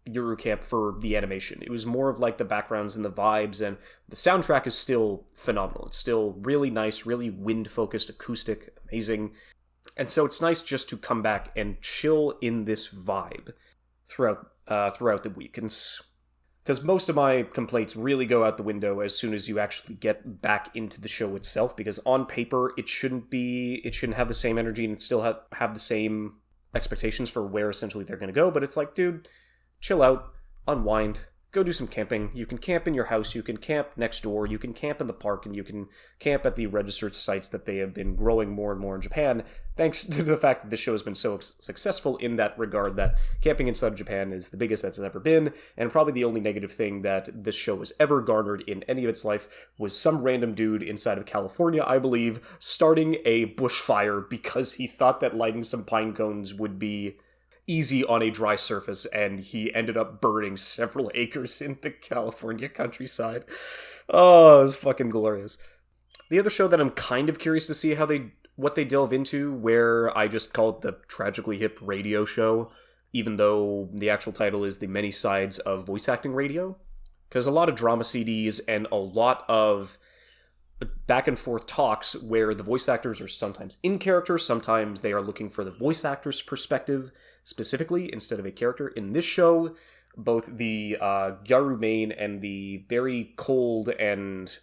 Yuru Camp for the animation. It was more of the backgrounds and the vibes, and the soundtrack is still phenomenal. It's still really nice, really wind-focused, acoustic, amazing. And so it's nice just to come back and chill in this vibe throughout the week. Because most of my complaints really go out the window as soon as you actually get back into the show itself, because on paper it shouldn't have the same energy and still have the same expectations for where essentially they're going to go, but it's dude, chill out, unwind, go do some camping. You can camp in your house, you can camp next door, you can camp in the park, and you can camp at the registered sites that they have been growing more and more in Japan, thanks to the fact that this show has been so successful in that regard, that camping inside of Japan is the biggest that's ever been, and probably the only negative thing that this show has ever garnered in any of its life was some random dude inside of California, I believe, starting a bushfire because he thought that lighting some pine cones would be easy on a dry surface, and he ended up burning several acres in the California countryside. Oh, it was fucking glorious. The other show that I'm kind of curious to see what they delve into, where I just call it the Tragically Hip Radio Show, even though the actual title is The Many Sides of Voice Acting Radio, because a lot of drama CDs and a lot of back and forth talks where the voice actors are sometimes in character, sometimes they are looking for the voice actor's perspective specifically instead of a character. In this show, both the Gyaru main and the very cold and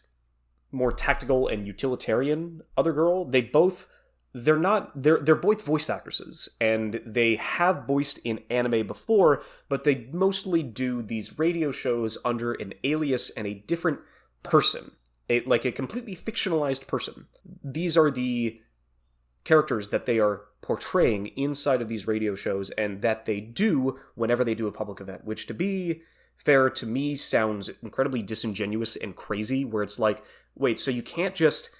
more tactical and utilitarian other girl, they're both voice actresses, and they have voiced in anime before, but they mostly do these radio shows under an alias and a different person. A completely fictionalized person. These are the characters that they are portraying inside of these radio shows, and that they do whenever they do a public event, which, to be fair to me sounds incredibly disingenuous and crazy, where it's like, wait, so you can't just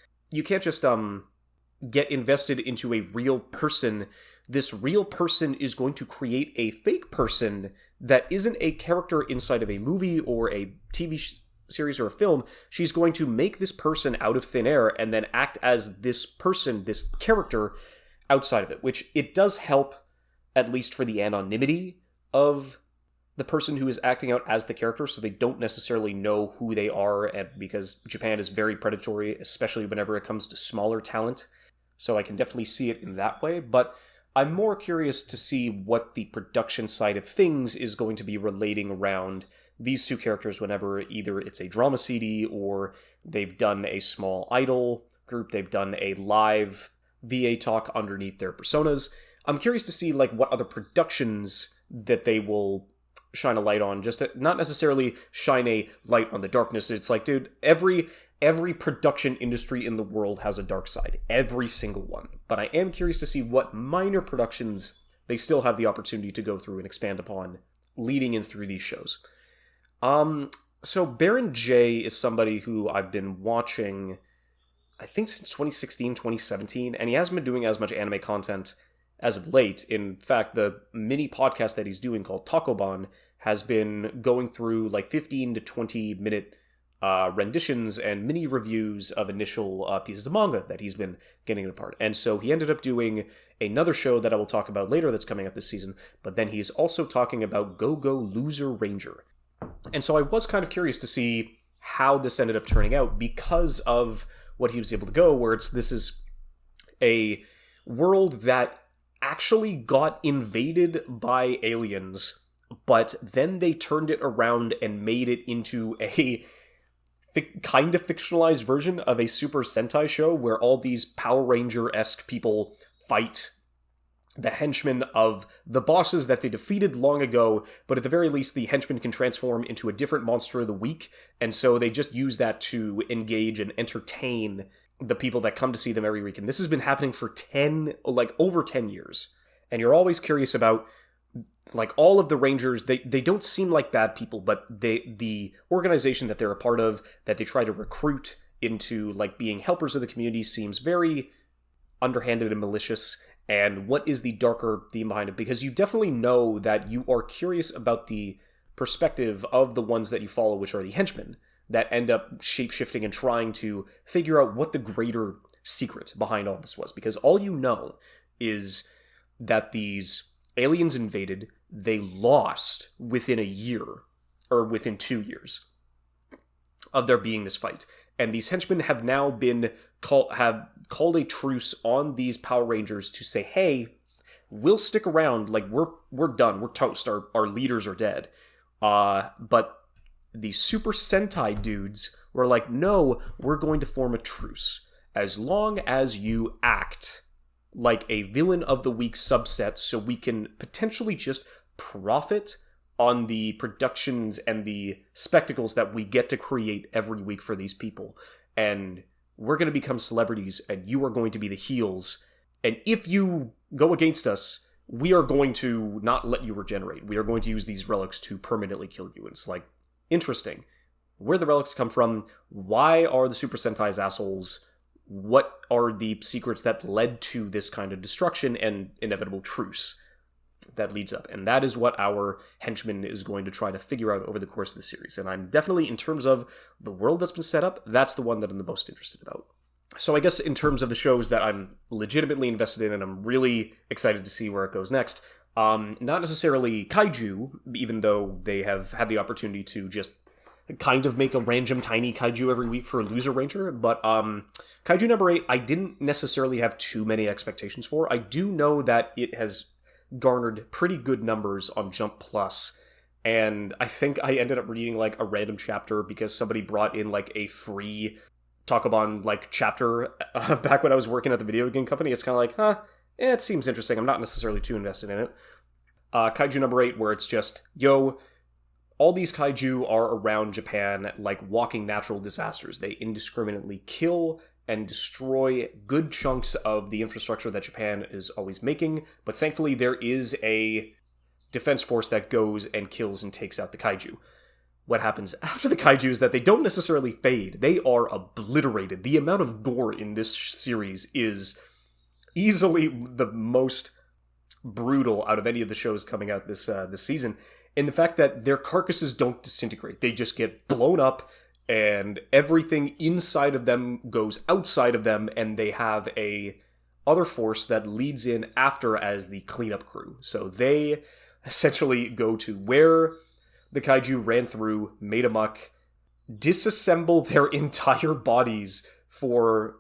get invested into a real person. This real person is going to create a fake person that isn't a character inside of a movie or a TV series or a film. She's going to make this person out of thin air and then act as this person, this character, outside of it, which it does help, at least for the anonymity of the person who is acting out as the character, so they don't necessarily know who they are, and because Japan is very predatory, especially whenever it comes to smaller talent. So I can definitely see it in that way, but I'm more curious to see what the production side of things is going to be relating around these two characters whenever either it's a drama CD or they've done a small idol group, they've done a live VA talk underneath their personas. I'm curious to see like what other productions that they will shine a light on, just to not necessarily shine a light on the darkness. It's like, dude, every production industry in the world has a dark side. Every single one. But I am curious to see what minor productions they still have the opportunity to go through and expand upon leading in through these shows. So Baron J is somebody who I've been watching, I think since 2016, 2017, and he hasn't been doing as much anime content as of late. In fact, the mini podcast that he's doing called Takoban has been going through like 15 to 20 minute renditions and mini reviews of initial pieces of manga that he's been getting apart. And so he ended up doing another show that I will talk about later that's coming up this season, but then he's also talking about Go Go Loser Ranger. And so I was kind of curious to see how this ended up turning out because of what he was able to go, where this is a world that actually got invaded by aliens, but then they turned it around and made it into a kind of fictionalized version of a Super Sentai show where all these Power Ranger-esque people fight the henchmen of the bosses that they defeated long ago, but at the very least the henchmen can transform into a different monster of the week, and so they just use that to engage and entertain the people that come to see them every week. And this has been happening for over 10 years. And you're always curious about, like, all of the Rangers, they don't seem like bad people, but the organization that they're a part of, that they try to recruit into, like, being helpers of the community seems very underhanded and malicious. And what is the darker theme behind it? Because you definitely know that you are curious about the perspective of the ones that you follow, which are the henchmen, that end up shape-shifting and trying to figure out what the greater secret behind all this was. Because all you know is that these aliens invaded, they lost within a year, or within 2 years of there being this fight. And these henchmen have now been called a truce on these Power Rangers to say, hey, we'll stick around, like, we're done, we're toast, our leaders are dead. But the Super Sentai dudes were like, no, we're going to form a truce. As long as you act like a villain of the week subset, so we can potentially just profit on the productions and the spectacles that we get to create every week for these people. And we're going to become celebrities, and you are going to be the heels. And if you go against us, we are going to not let you regenerate. We are going to use these relics to permanently kill you. And it's like, interesting. Where the relics come from? Why are the Super Sentai's assholes? What are the secrets that led to this kind of destruction and inevitable truce that leads up? And that is what our henchman is going to try to figure out over the course of the series. And I'm definitely, in terms of the world that's been set up, that's the one that I'm the most interested about. So I guess in terms of the shows that I'm legitimately invested in and I'm really excited to see where it goes next, not necessarily kaiju, even though they have had the opportunity to just kind of make a random tiny kaiju every week for a Loser Ranger, but kaiju number 8, I didn't necessarily have too many expectations for. I do know that it has garnered pretty good numbers on Jump Plus, and I think I ended up reading like a random chapter because somebody brought in like a free Takoban like chapter back when I was working at the video game company. It's kind of like, it seems interesting. I'm not necessarily too invested in it. Kaiju number 8, where it's just, all these kaiju are around Japan like walking natural disasters. They indiscriminately kill and destroy good chunks of the infrastructure that Japan is always making, but thankfully there is a defense force that goes and kills and takes out the kaiju. what happens after the kaiju is that they don't necessarily fade. They are obliterated. The amount of gore in this series is easily the most brutal out of any of the shows coming out this season. And the fact that their carcasses don't disintegrate. They just get blown up, and everything inside of them goes outside of them, and they have a other force that leads in after as the cleanup crew. So they essentially go to where the kaiju ran through, made amok, disassemble their entire bodies for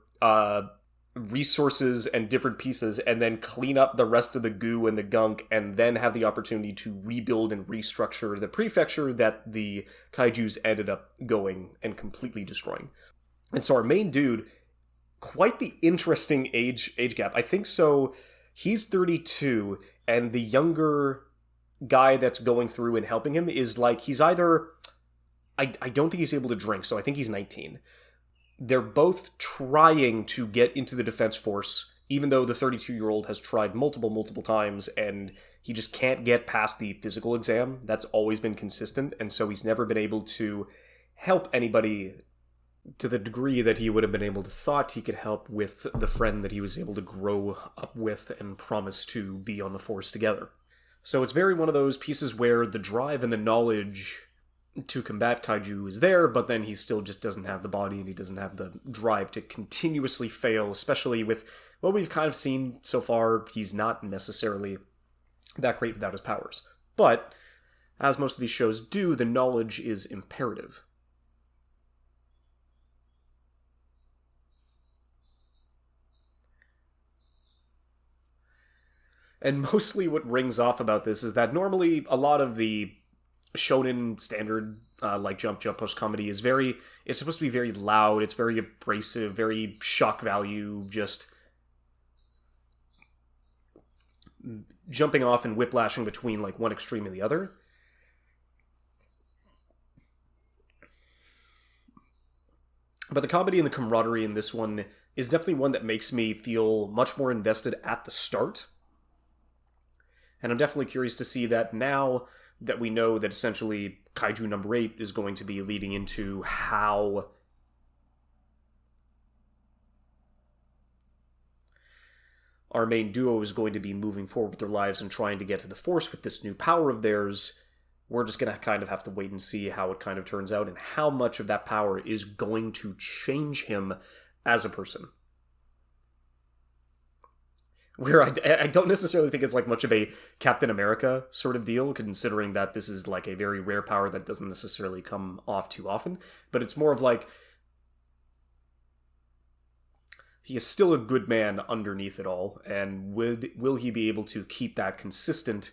resources and different pieces, and then clean up the rest of the goo and the gunk, and then have the opportunity to rebuild and restructure the prefecture that the kaijus ended up going and completely destroying. And so our main dude, quite the interesting age gap. I think so. He's 32, and the younger guy that's going through and helping him is like, he's either, I don't think he's able to drink, so I think he's 19. They're both trying to get into the defense force, even though the 32-year-old has tried multiple times, and he just can't get past the physical exam. That's always been consistent, and so he's never been able to help anybody to the degree that he would have been able to thought he could help with the friend that he was able to grow up with and promise to be on the force together. So it's very one of those pieces where the drive and the knowledge to combat kaiju is there, but then he still just doesn't have the body and he doesn't have the drive to continuously fail, especially with what we've kind of seen so far. He's not necessarily that great without his powers. But, as most of these shows do, the knowledge is imperative. And mostly what rings off about this is that normally a lot of the shonen standard, like jump, push comedy is it's supposed to be very loud, it's very abrasive, very shock value, just jumping off and whiplashing between like one extreme and the other. But the comedy and the camaraderie in this one is definitely one that makes me feel much more invested at the start. And I'm definitely curious to see that now that we know that essentially Kaiju number 8 is going to be leading into how our main duo is going to be moving forward with their lives and trying to get to the Force with this new power of theirs. We're just going to kind of have to wait and see how it kind of turns out and how much of that power is going to change him as a person. Where I don't necessarily think it's like much of a Captain America sort of deal, considering that this is like a very rare power that doesn't necessarily come off too often. But it's more of like, he is still a good man underneath it all, and will he be able to keep that consistent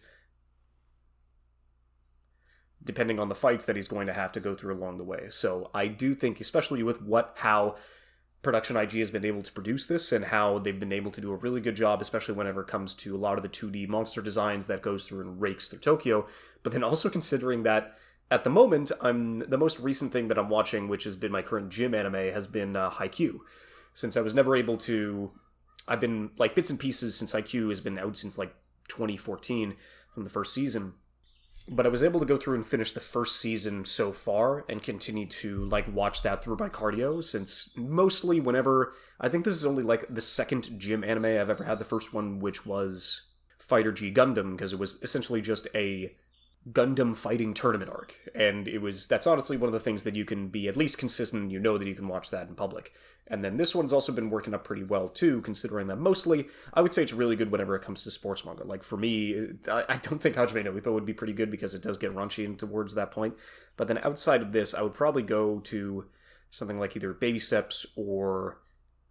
depending on the fights that he's going to have to go through along the way. So I do think, especially with how Production IG has been able to produce this and how they've been able to do a really good job, especially whenever it comes to a lot of the 2D monster designs that goes through and rakes through Tokyo. But then also considering that at the moment, the most recent thing that I'm watching, which has been my current gym anime, has been Haikyuu. Since I was never able to, I've been like bits and pieces since Haikyuu has been out since like 2014 from the first season. But I was able to go through and finish the first season so far and continue to like watch that through my cardio, since mostly whenever, I think this is only like the second gym anime I've ever had. The first one, which was Fighter G Gundam, because it was essentially just a Gundam fighting tournament arc. And that's honestly one of the things that you can be at least consistent, you know that you can watch that in public. And then this one's also been working up pretty well too, considering that mostly, I would say it's really good whenever it comes to sports manga. Like for me, I don't think Hajime no Ippo would be pretty good because it does get raunchy towards that point. But then outside of this, I would probably go to something like either Baby Steps or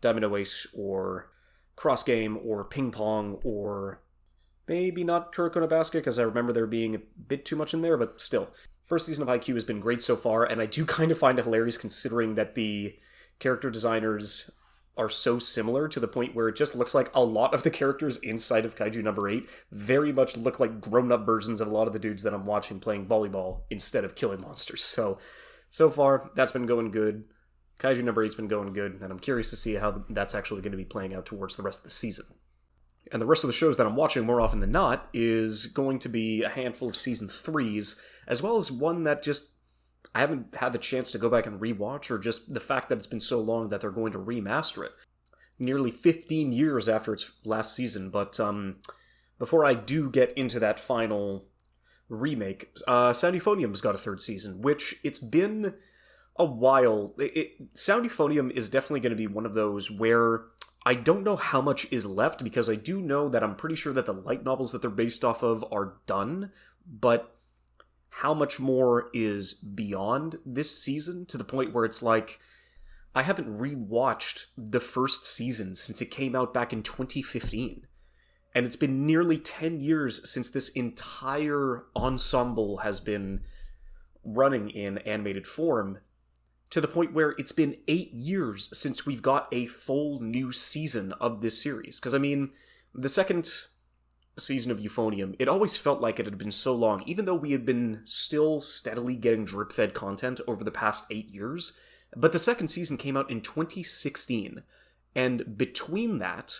Diamond no Ace or Cross Game or Ping Pong, or maybe not Kuroko no Basket, because I remember there being a bit too much in there, but still. First season of Haikyuu has been great so far, and I do kind of find it hilarious considering that the character designers are so similar to the point where it just looks like a lot of the characters inside of Kaiju number 8 very much look like grown-up versions of a lot of the dudes that I'm watching playing volleyball instead of killing monsters. So far, that's been going good. Kaiju number 8's been going good, and I'm curious to see how that's actually going to be playing out towards the rest of the season. And the rest of the shows that I'm watching more often than not is going to be a handful of season 3s, as well as one that just I haven't had the chance to go back and rewatch, or just the fact that it's been so long that they're going to remaster it. Nearly 15 years after its last season, but before I do get into that final remake, Sound Euphonium's got a third season, which it's been a while. Sound Euphonium is definitely going to be one of those where I don't know how much is left, because I do know that I'm pretty sure that the light novels that they're based off of are done, but how much more is beyond this season, to the point where it's like, I haven't rewatched the first season since it came out back in 2015. And it's been nearly 10 years since this entire ensemble has been running in animated form, to the point where it's been 8 years since we've got a full new season of this series. Because, I mean, the second season of Euphonium, it always felt like it had been so long, even though we had been still steadily getting drip-fed content over the past 8 years. But the second season came out in 2016, and between that,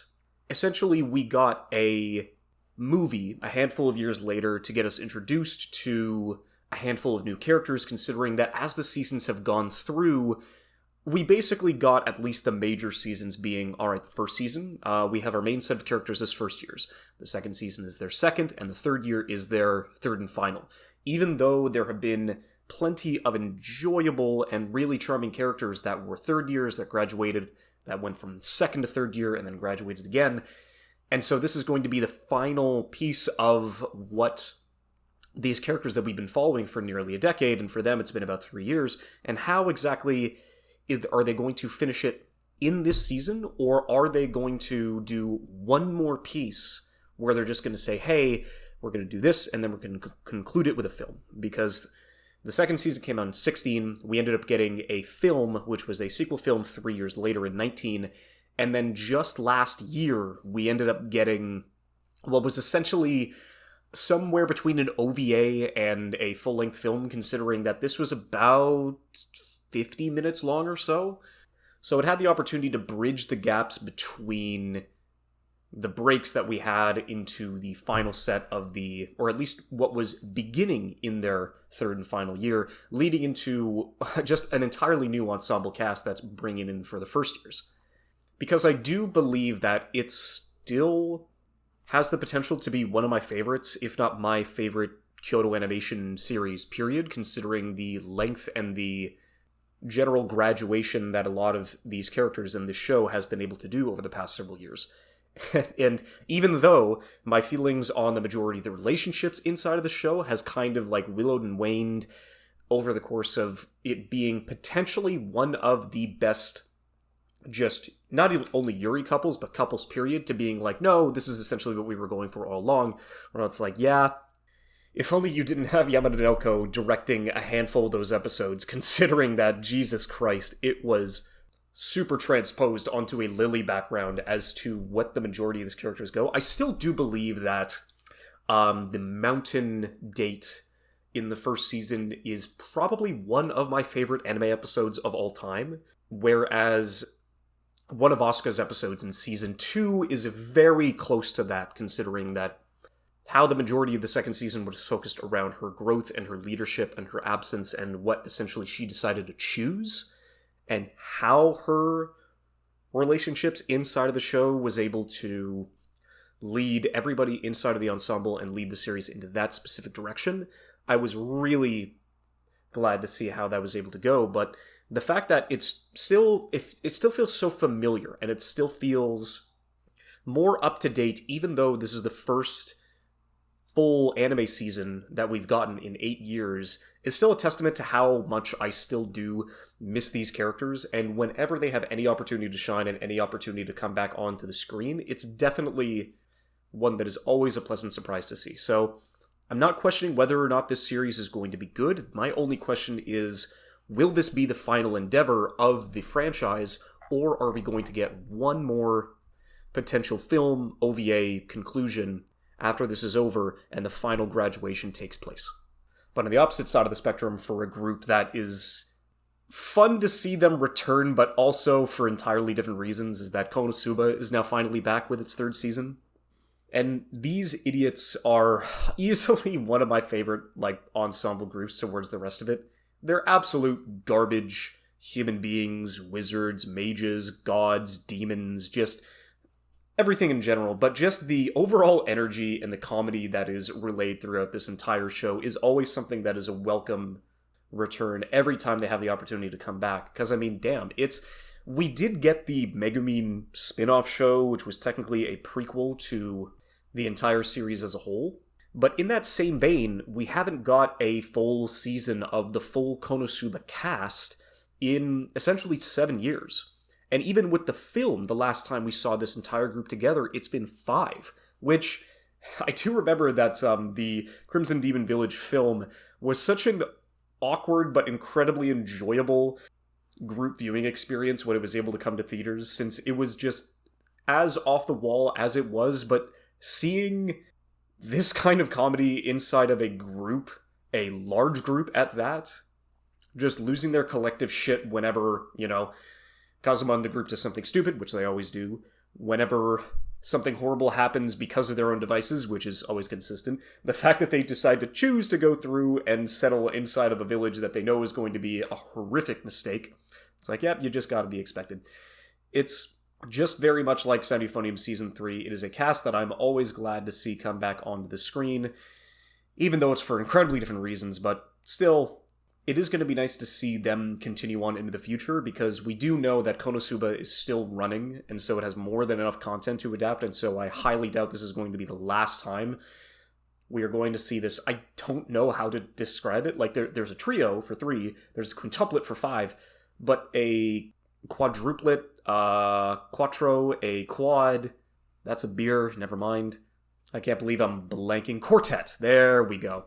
essentially we got a movie a handful of years later to get us introduced to a handful of new characters, considering that as the seasons have gone through, we basically got at least the major seasons being, alright, the first season, we have our main set of characters as first years. The second season is their second, and the third year is their third and final. Even though there have been plenty of enjoyable and really charming characters that were third years, that graduated, that went from second to third year, and then graduated again. And so this is going to be the final piece of what these characters that we've been following for nearly a decade, and for them it's been about 3 years, and how exactly are they going to finish it in this season, or are they going to do one more piece where they're just going to say, hey, we're going to do this, and then we're going to conclude it with a film? Because the second season came out in 16, we ended up getting a film, which was a sequel film 3 years later in 19, and then just last year, we ended up getting what was essentially somewhere between an OVA and a full-length film, considering that this was about 50 minutes long or so. So it had the opportunity to bridge the gaps between the breaks that we had into the final set of the, or at least what was beginning in their third and final year, leading into just an entirely new ensemble cast that's bringing in for the first years. Because I do believe that it still has the potential to be one of my favorites, if not my favorite Kyoto Animation series, period, considering the length and the general graduation that a lot of these characters in this show has been able to do over the past several years. And even though my feelings on the majority of the relationships inside of the show has kind of like willowed and waned over the course of it being potentially one of the best, just not even only Yuri couples, but couples period, to being like, no, this is essentially what we were going for all along, where it's like, yeah, if only you didn't have Yamada Naoko directing a handful of those episodes, considering that, Jesus Christ, it was super transposed onto a Lily background as to what the majority of these characters go. I still do believe that the mountain date in the first season is probably one of my favorite anime episodes of all time, whereas one of Asuka's episodes in season 2 is very close to that, considering that how the majority of the second season was focused around her growth and her leadership and her absence and what essentially she decided to choose, and how her relationships inside of the show was able to lead everybody inside of the ensemble and lead the series into that specific direction. I was really glad to see how that was able to go, but the fact that it still feels so familiar, and it still feels more up to date, even though this is the first full anime season that we've gotten in 8 years, is still a testament to how much I still do miss these characters, and whenever they have any opportunity to shine and any opportunity to come back onto the screen, it's definitely one that is always a pleasant surprise to see. So I'm not questioning whether or not this series is going to be good. My only question is, will this be the final endeavor of the franchise, or are we going to get one more potential film, OVA, conclusion after this is over and the final graduation takes place? But on the opposite side of the spectrum, for a group that is fun to see them return, but also for entirely different reasons, is that Konosuba is now finally back with its third season. And these idiots are easily one of my favorite, ensemble groups towards the rest of it. They're absolute garbage human beings, wizards, mages, gods, demons, just everything in general. But just the overall energy and the comedy that is relayed throughout this entire show is always something that is a welcome return every time they have the opportunity to come back. Because, I mean, damn, we did get the Megumin spin-off show, which was technically a prequel to the entire series as a whole. But in that same vein, we haven't got a full season of the full Konosuba cast in essentially 7 years. And even with the film, the last time we saw this entire group together, it's been 5. Which, I do remember that the Crimson Demon Village film was such an awkward but incredibly enjoyable group viewing experience when it was able to come to theaters, since it was just as off the wall as it was, but seeing this kind of comedy inside of a group, a large group at that, just losing their collective shit whenever, Kazuma and the group does something stupid, which they always do, whenever something horrible happens because of their own devices, which is always consistent, the fact that they decide to choose to go through and settle inside of a village that they know is going to be a horrific mistake, it's like, yep, you just gotta be expected. It's just very much like Semiphonium Season 3. It is a cast that I'm always glad to see come back onto the screen, even though it's for incredibly different reasons, but still, it is going to be nice to see them continue on into the future, because we do know that Konosuba is still running, and so it has more than enough content to adapt, and so I highly doubt this is going to be the last time we are going to see this. I don't know how to describe it. Like, there's a trio for 3, there's a quintuplet for 5, but a quadruplet, quattro, a quad, that's a beer, never mind. I can't believe I'm blanking. Quartet, there we go.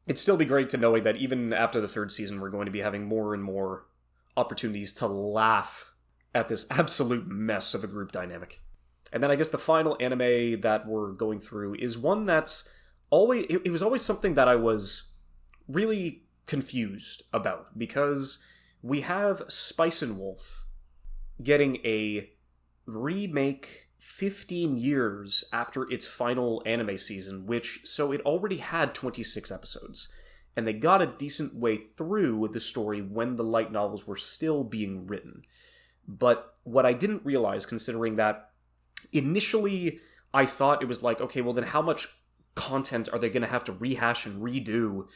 It'd still be great to know that even after the 3rd season, we're going to be having more and more opportunities to laugh at this absolute mess of a group dynamic. And then I guess the final anime that we're going through is one that's always, it was always something that I was really confused about, because we have Spice and Wolf getting a remake 15 years after its final anime season, so it already had 26 episodes, and they got a decent way through the story when the light novels were still being written. But what I didn't realize, considering that initially I thought it was like, okay, well then how much content are they going to have to rehash and redo,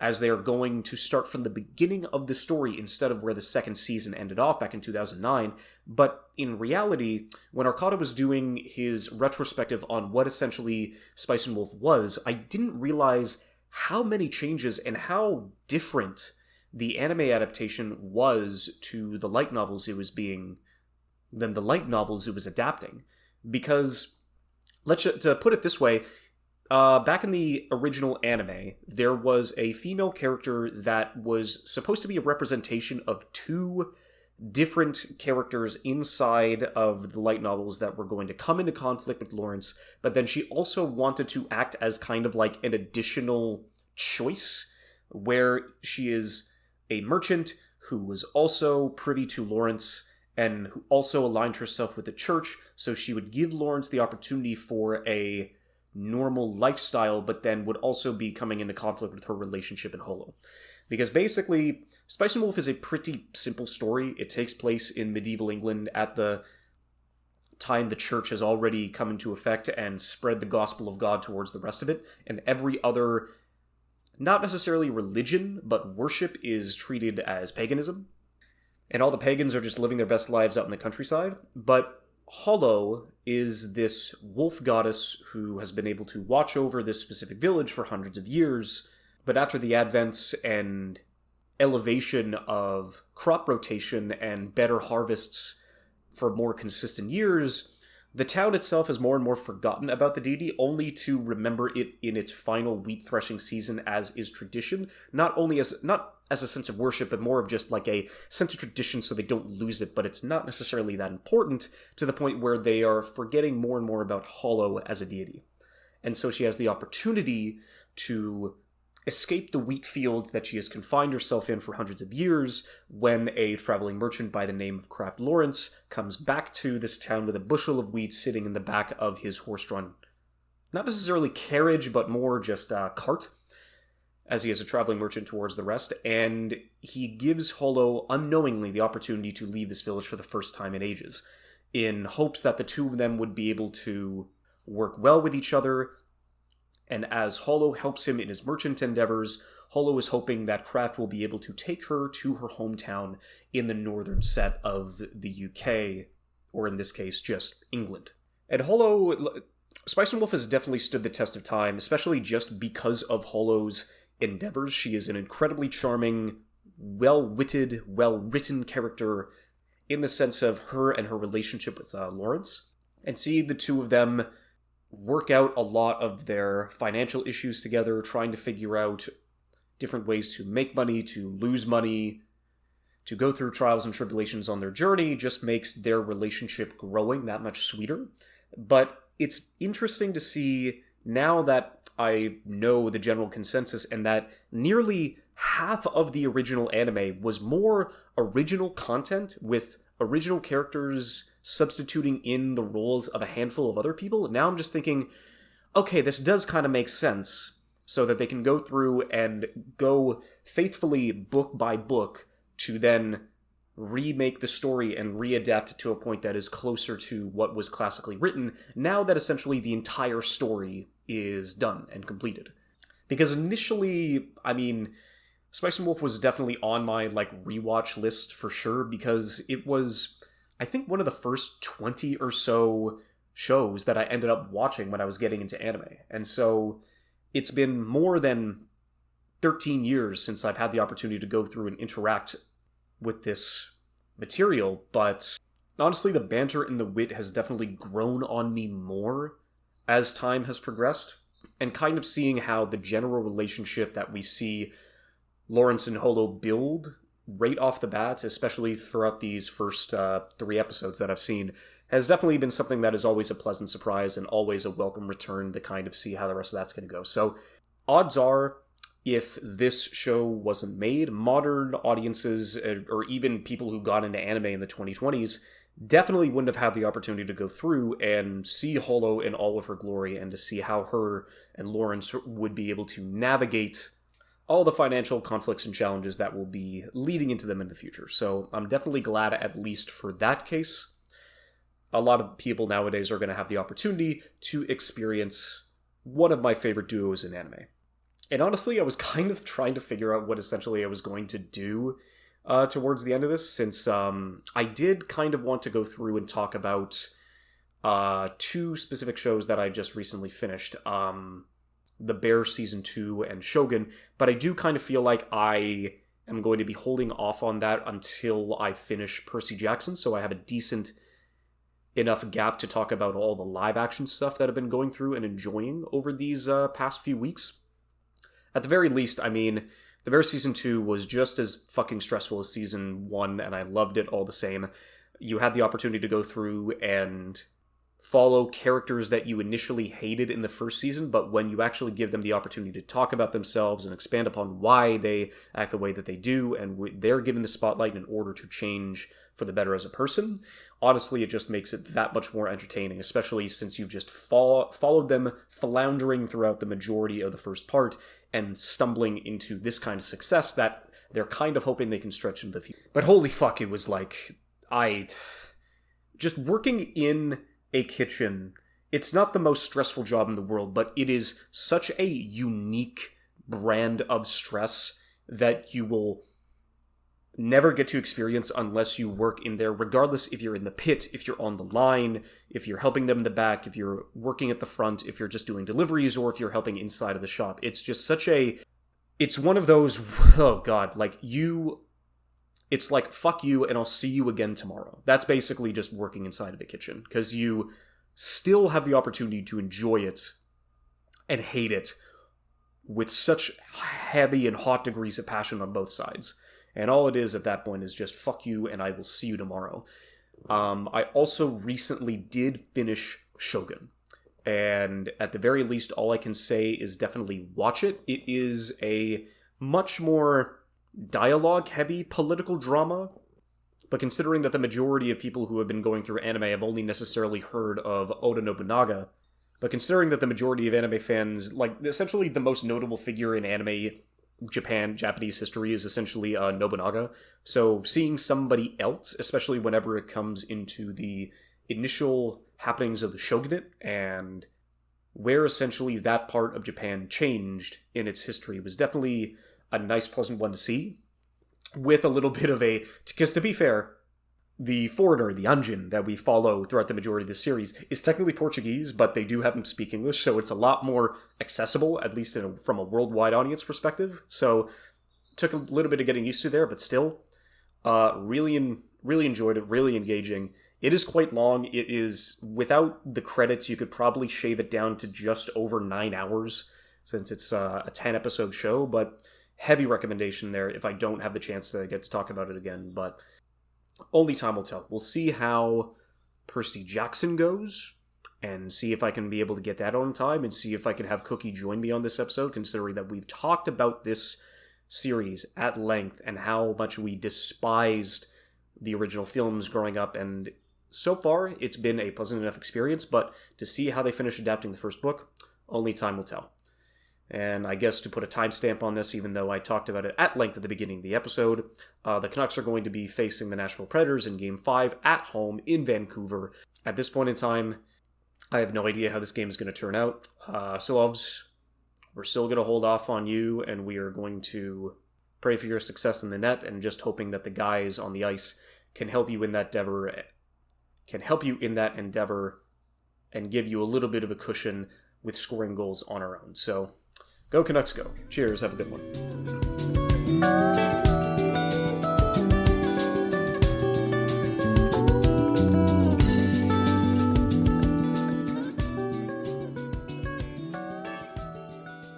as they are going to start from the beginning of the story instead of where the 2nd season ended off back in 2009. But in reality, when Arcada was doing his retrospective on what essentially Spice and Wolf was, I didn't realize how many changes and how different the anime adaptation was to the light novels it was adapting. Because, to put it this way, back in the original anime, there was a female character that was supposed to be a representation of 2 different characters inside of the light novels that were going to come into conflict with Lawrence, but then she also wanted to act as kind of like an additional choice, where she is a merchant who was also privy to Lawrence, and who also aligned herself with the church, so she would give Lawrence the opportunity for a normal lifestyle, but then would also be coming into conflict with her relationship in Holo. Because basically, Spice and Wolf is a pretty simple story. It takes place in medieval England at the time the church has already come into effect and spread the gospel of God towards the rest of it, and every other, not necessarily religion, but worship is treated as paganism. And all the pagans are just living their best lives out in the countryside, but Holo is this wolf goddess who has been able to watch over this specific village for hundreds of years, but after the advents and elevation of crop rotation and better harvests for more consistent years, the town itself has more and more forgotten about the deity, only to remember it in its final wheat threshing season as is tradition, not as a sense of worship, but more of just like a sense of tradition so they don't lose it, but it's not necessarily that important, to the point where they are forgetting more and more about Holo as a deity. And so she has the opportunity to escape the wheat fields that she has confined herself in for hundreds of years when a traveling merchant by the name of Kraft Lawrence comes back to this town with a bushel of wheat sitting in the back of his horse-drawn, not necessarily carriage, but more just cart. as he is a traveling merchant towards the rest, and he gives Holo unknowingly the opportunity to leave this village for the first time in ages, in hopes that the two of them would be able to work well with each other. And as Holo helps him in his merchant endeavors, Holo is hoping that Kraft will be able to take her to her hometown in the northern set of the UK, or in this case, just England. And Holo, Spice and Wolf has definitely stood the test of time, especially just because of Holo's endeavors. She is an incredibly charming, well-witted, well-written character in the sense of her and her relationship with Lawrence. And seeing the two of them work out a lot of their financial issues together, trying to figure out different ways to make money, to lose money, to go through trials and tribulations on their journey, just makes their relationship growing that much sweeter. But it's interesting to see, now that I know the general consensus, and that nearly half of the original anime was more original content with original characters substituting in the roles of a handful of other people. Now I'm just thinking, okay, this does kind of make sense, so that they can go through and go faithfully book by book to then remake the story and readapt it to a point that is closer to what was classically written, now that essentially the entire story is done and completed. Because initially, I mean, Spice and Wolf was definitely on my, rewatch list for sure, because it was, I think, one of the first 20 or so shows that I ended up watching when I was getting into anime. And so it's been more than 13 years since I've had the opportunity to go through and interact with this material, but honestly, the banter and the wit has definitely grown on me more as time has progressed, and kind of seeing how the general relationship that we see Lawrence and Holo build right off the bat, especially throughout these first 3 episodes that I've seen, has definitely been something that is always a pleasant surprise and always a welcome return to kind of see how the rest of that's going to go. So, odds are, if this show wasn't made, modern audiences, or even people who got into anime in the 2020s, definitely wouldn't have had the opportunity to go through and see Holo in all of her glory, and to see how her and Lawrence would be able to navigate all the financial conflicts and challenges that will be leading into them in the future. So I'm definitely glad, at least for that case. A lot of people nowadays are going to have the opportunity to experience one of my favorite duos in anime. And honestly, I was kind of trying to figure out what essentially I was going to do towards the end of this, since I did kind of want to go through and talk about 2 specific shows that I just recently finished. The Bear Season 2 and Shogun, but I do kind of feel like I am going to be holding off on that until I finish Percy Jackson, so I have a decent enough gap to talk about all the live-action stuff that I've been going through and enjoying over these past few weeks. At the very least, I mean, The Bear Season 2 was just as fucking stressful as Season 1, and I loved it all the same. You had the opportunity to go through and follow characters that you initially hated in the first season, but when you actually give them the opportunity to talk about themselves and expand upon why they act the way that they do, and they're given the spotlight in order to change for the better as a person, honestly, it just makes it that much more entertaining, especially since you've just followed them floundering throughout the majority of the first part and stumbling into this kind of success that they're kind of hoping they can stretch into the future. But holy fuck, it was just working in a kitchen, it's not the most stressful job in the world, but it is such a unique brand of stress that you will never get to experience unless you work in there, regardless if you're in the pit, if you're on the line, if you're helping them in the back, if you're working at the front, if you're just doing deliveries, or if you're helping inside of the shop. It's just it's one of those, oh god, it's like, fuck you, and I'll see you again tomorrow. That's basically just working inside of a kitchen, because you still have the opportunity to enjoy it and hate it with such heavy and hot degrees of passion on both sides. And all it is at that point is just, fuck you, and I will see you tomorrow. I also recently did finish Shogun. And at the very least, all I can say is definitely watch it. It is a much more dialogue-heavy political drama, but considering that the majority of people who have been going through anime have only necessarily heard of Oda Nobunaga, but considering that the majority of anime fans, essentially the most notable figure in anime Japanese history is essentially Nobunaga. So seeing somebody else, especially whenever it comes into the initial happenings of the shogunate and where essentially that part of Japan changed in its history, was definitely a nice, pleasant one to see. With a little bit of a... Because to be fair, the foreigner, the Anjin, that we follow throughout the majority of the series is technically Portuguese, but they do have him speak English, so it's a lot more accessible, at least from a worldwide audience perspective. So, took a little bit of getting used to there, but still, really enjoyed it, really engaging. It is quite long. It is, without the credits, you could probably shave it down to just over 9 hours, since it's a 10-episode show, but heavy recommendation there if I don't have the chance to get to talk about it again, but only time will tell. We'll see how Percy Jackson goes, and see if I can be able to get that on time, and see if I can have Cookie join me on this episode, considering that we've talked about this series at length, and how much we despised the original films growing up, and so far it's been a pleasant enough experience, but to see how they finish adapting the first book, only time will tell. And I guess to put a timestamp on this, even though I talked about it at length at the beginning of the episode, the Canucks are going to be facing the Nashville Predators in Game 5 at home in Vancouver. At this point in time, I have no idea how this game is going to turn out. Silovs, we're still going to hold off on you, and we are going to pray for your success in the net, and just hoping that the guys on the ice can help you in that endeavor, and give you a little bit of a cushion with scoring goals on our own. So, go Canucks, go. Cheers, have a good one.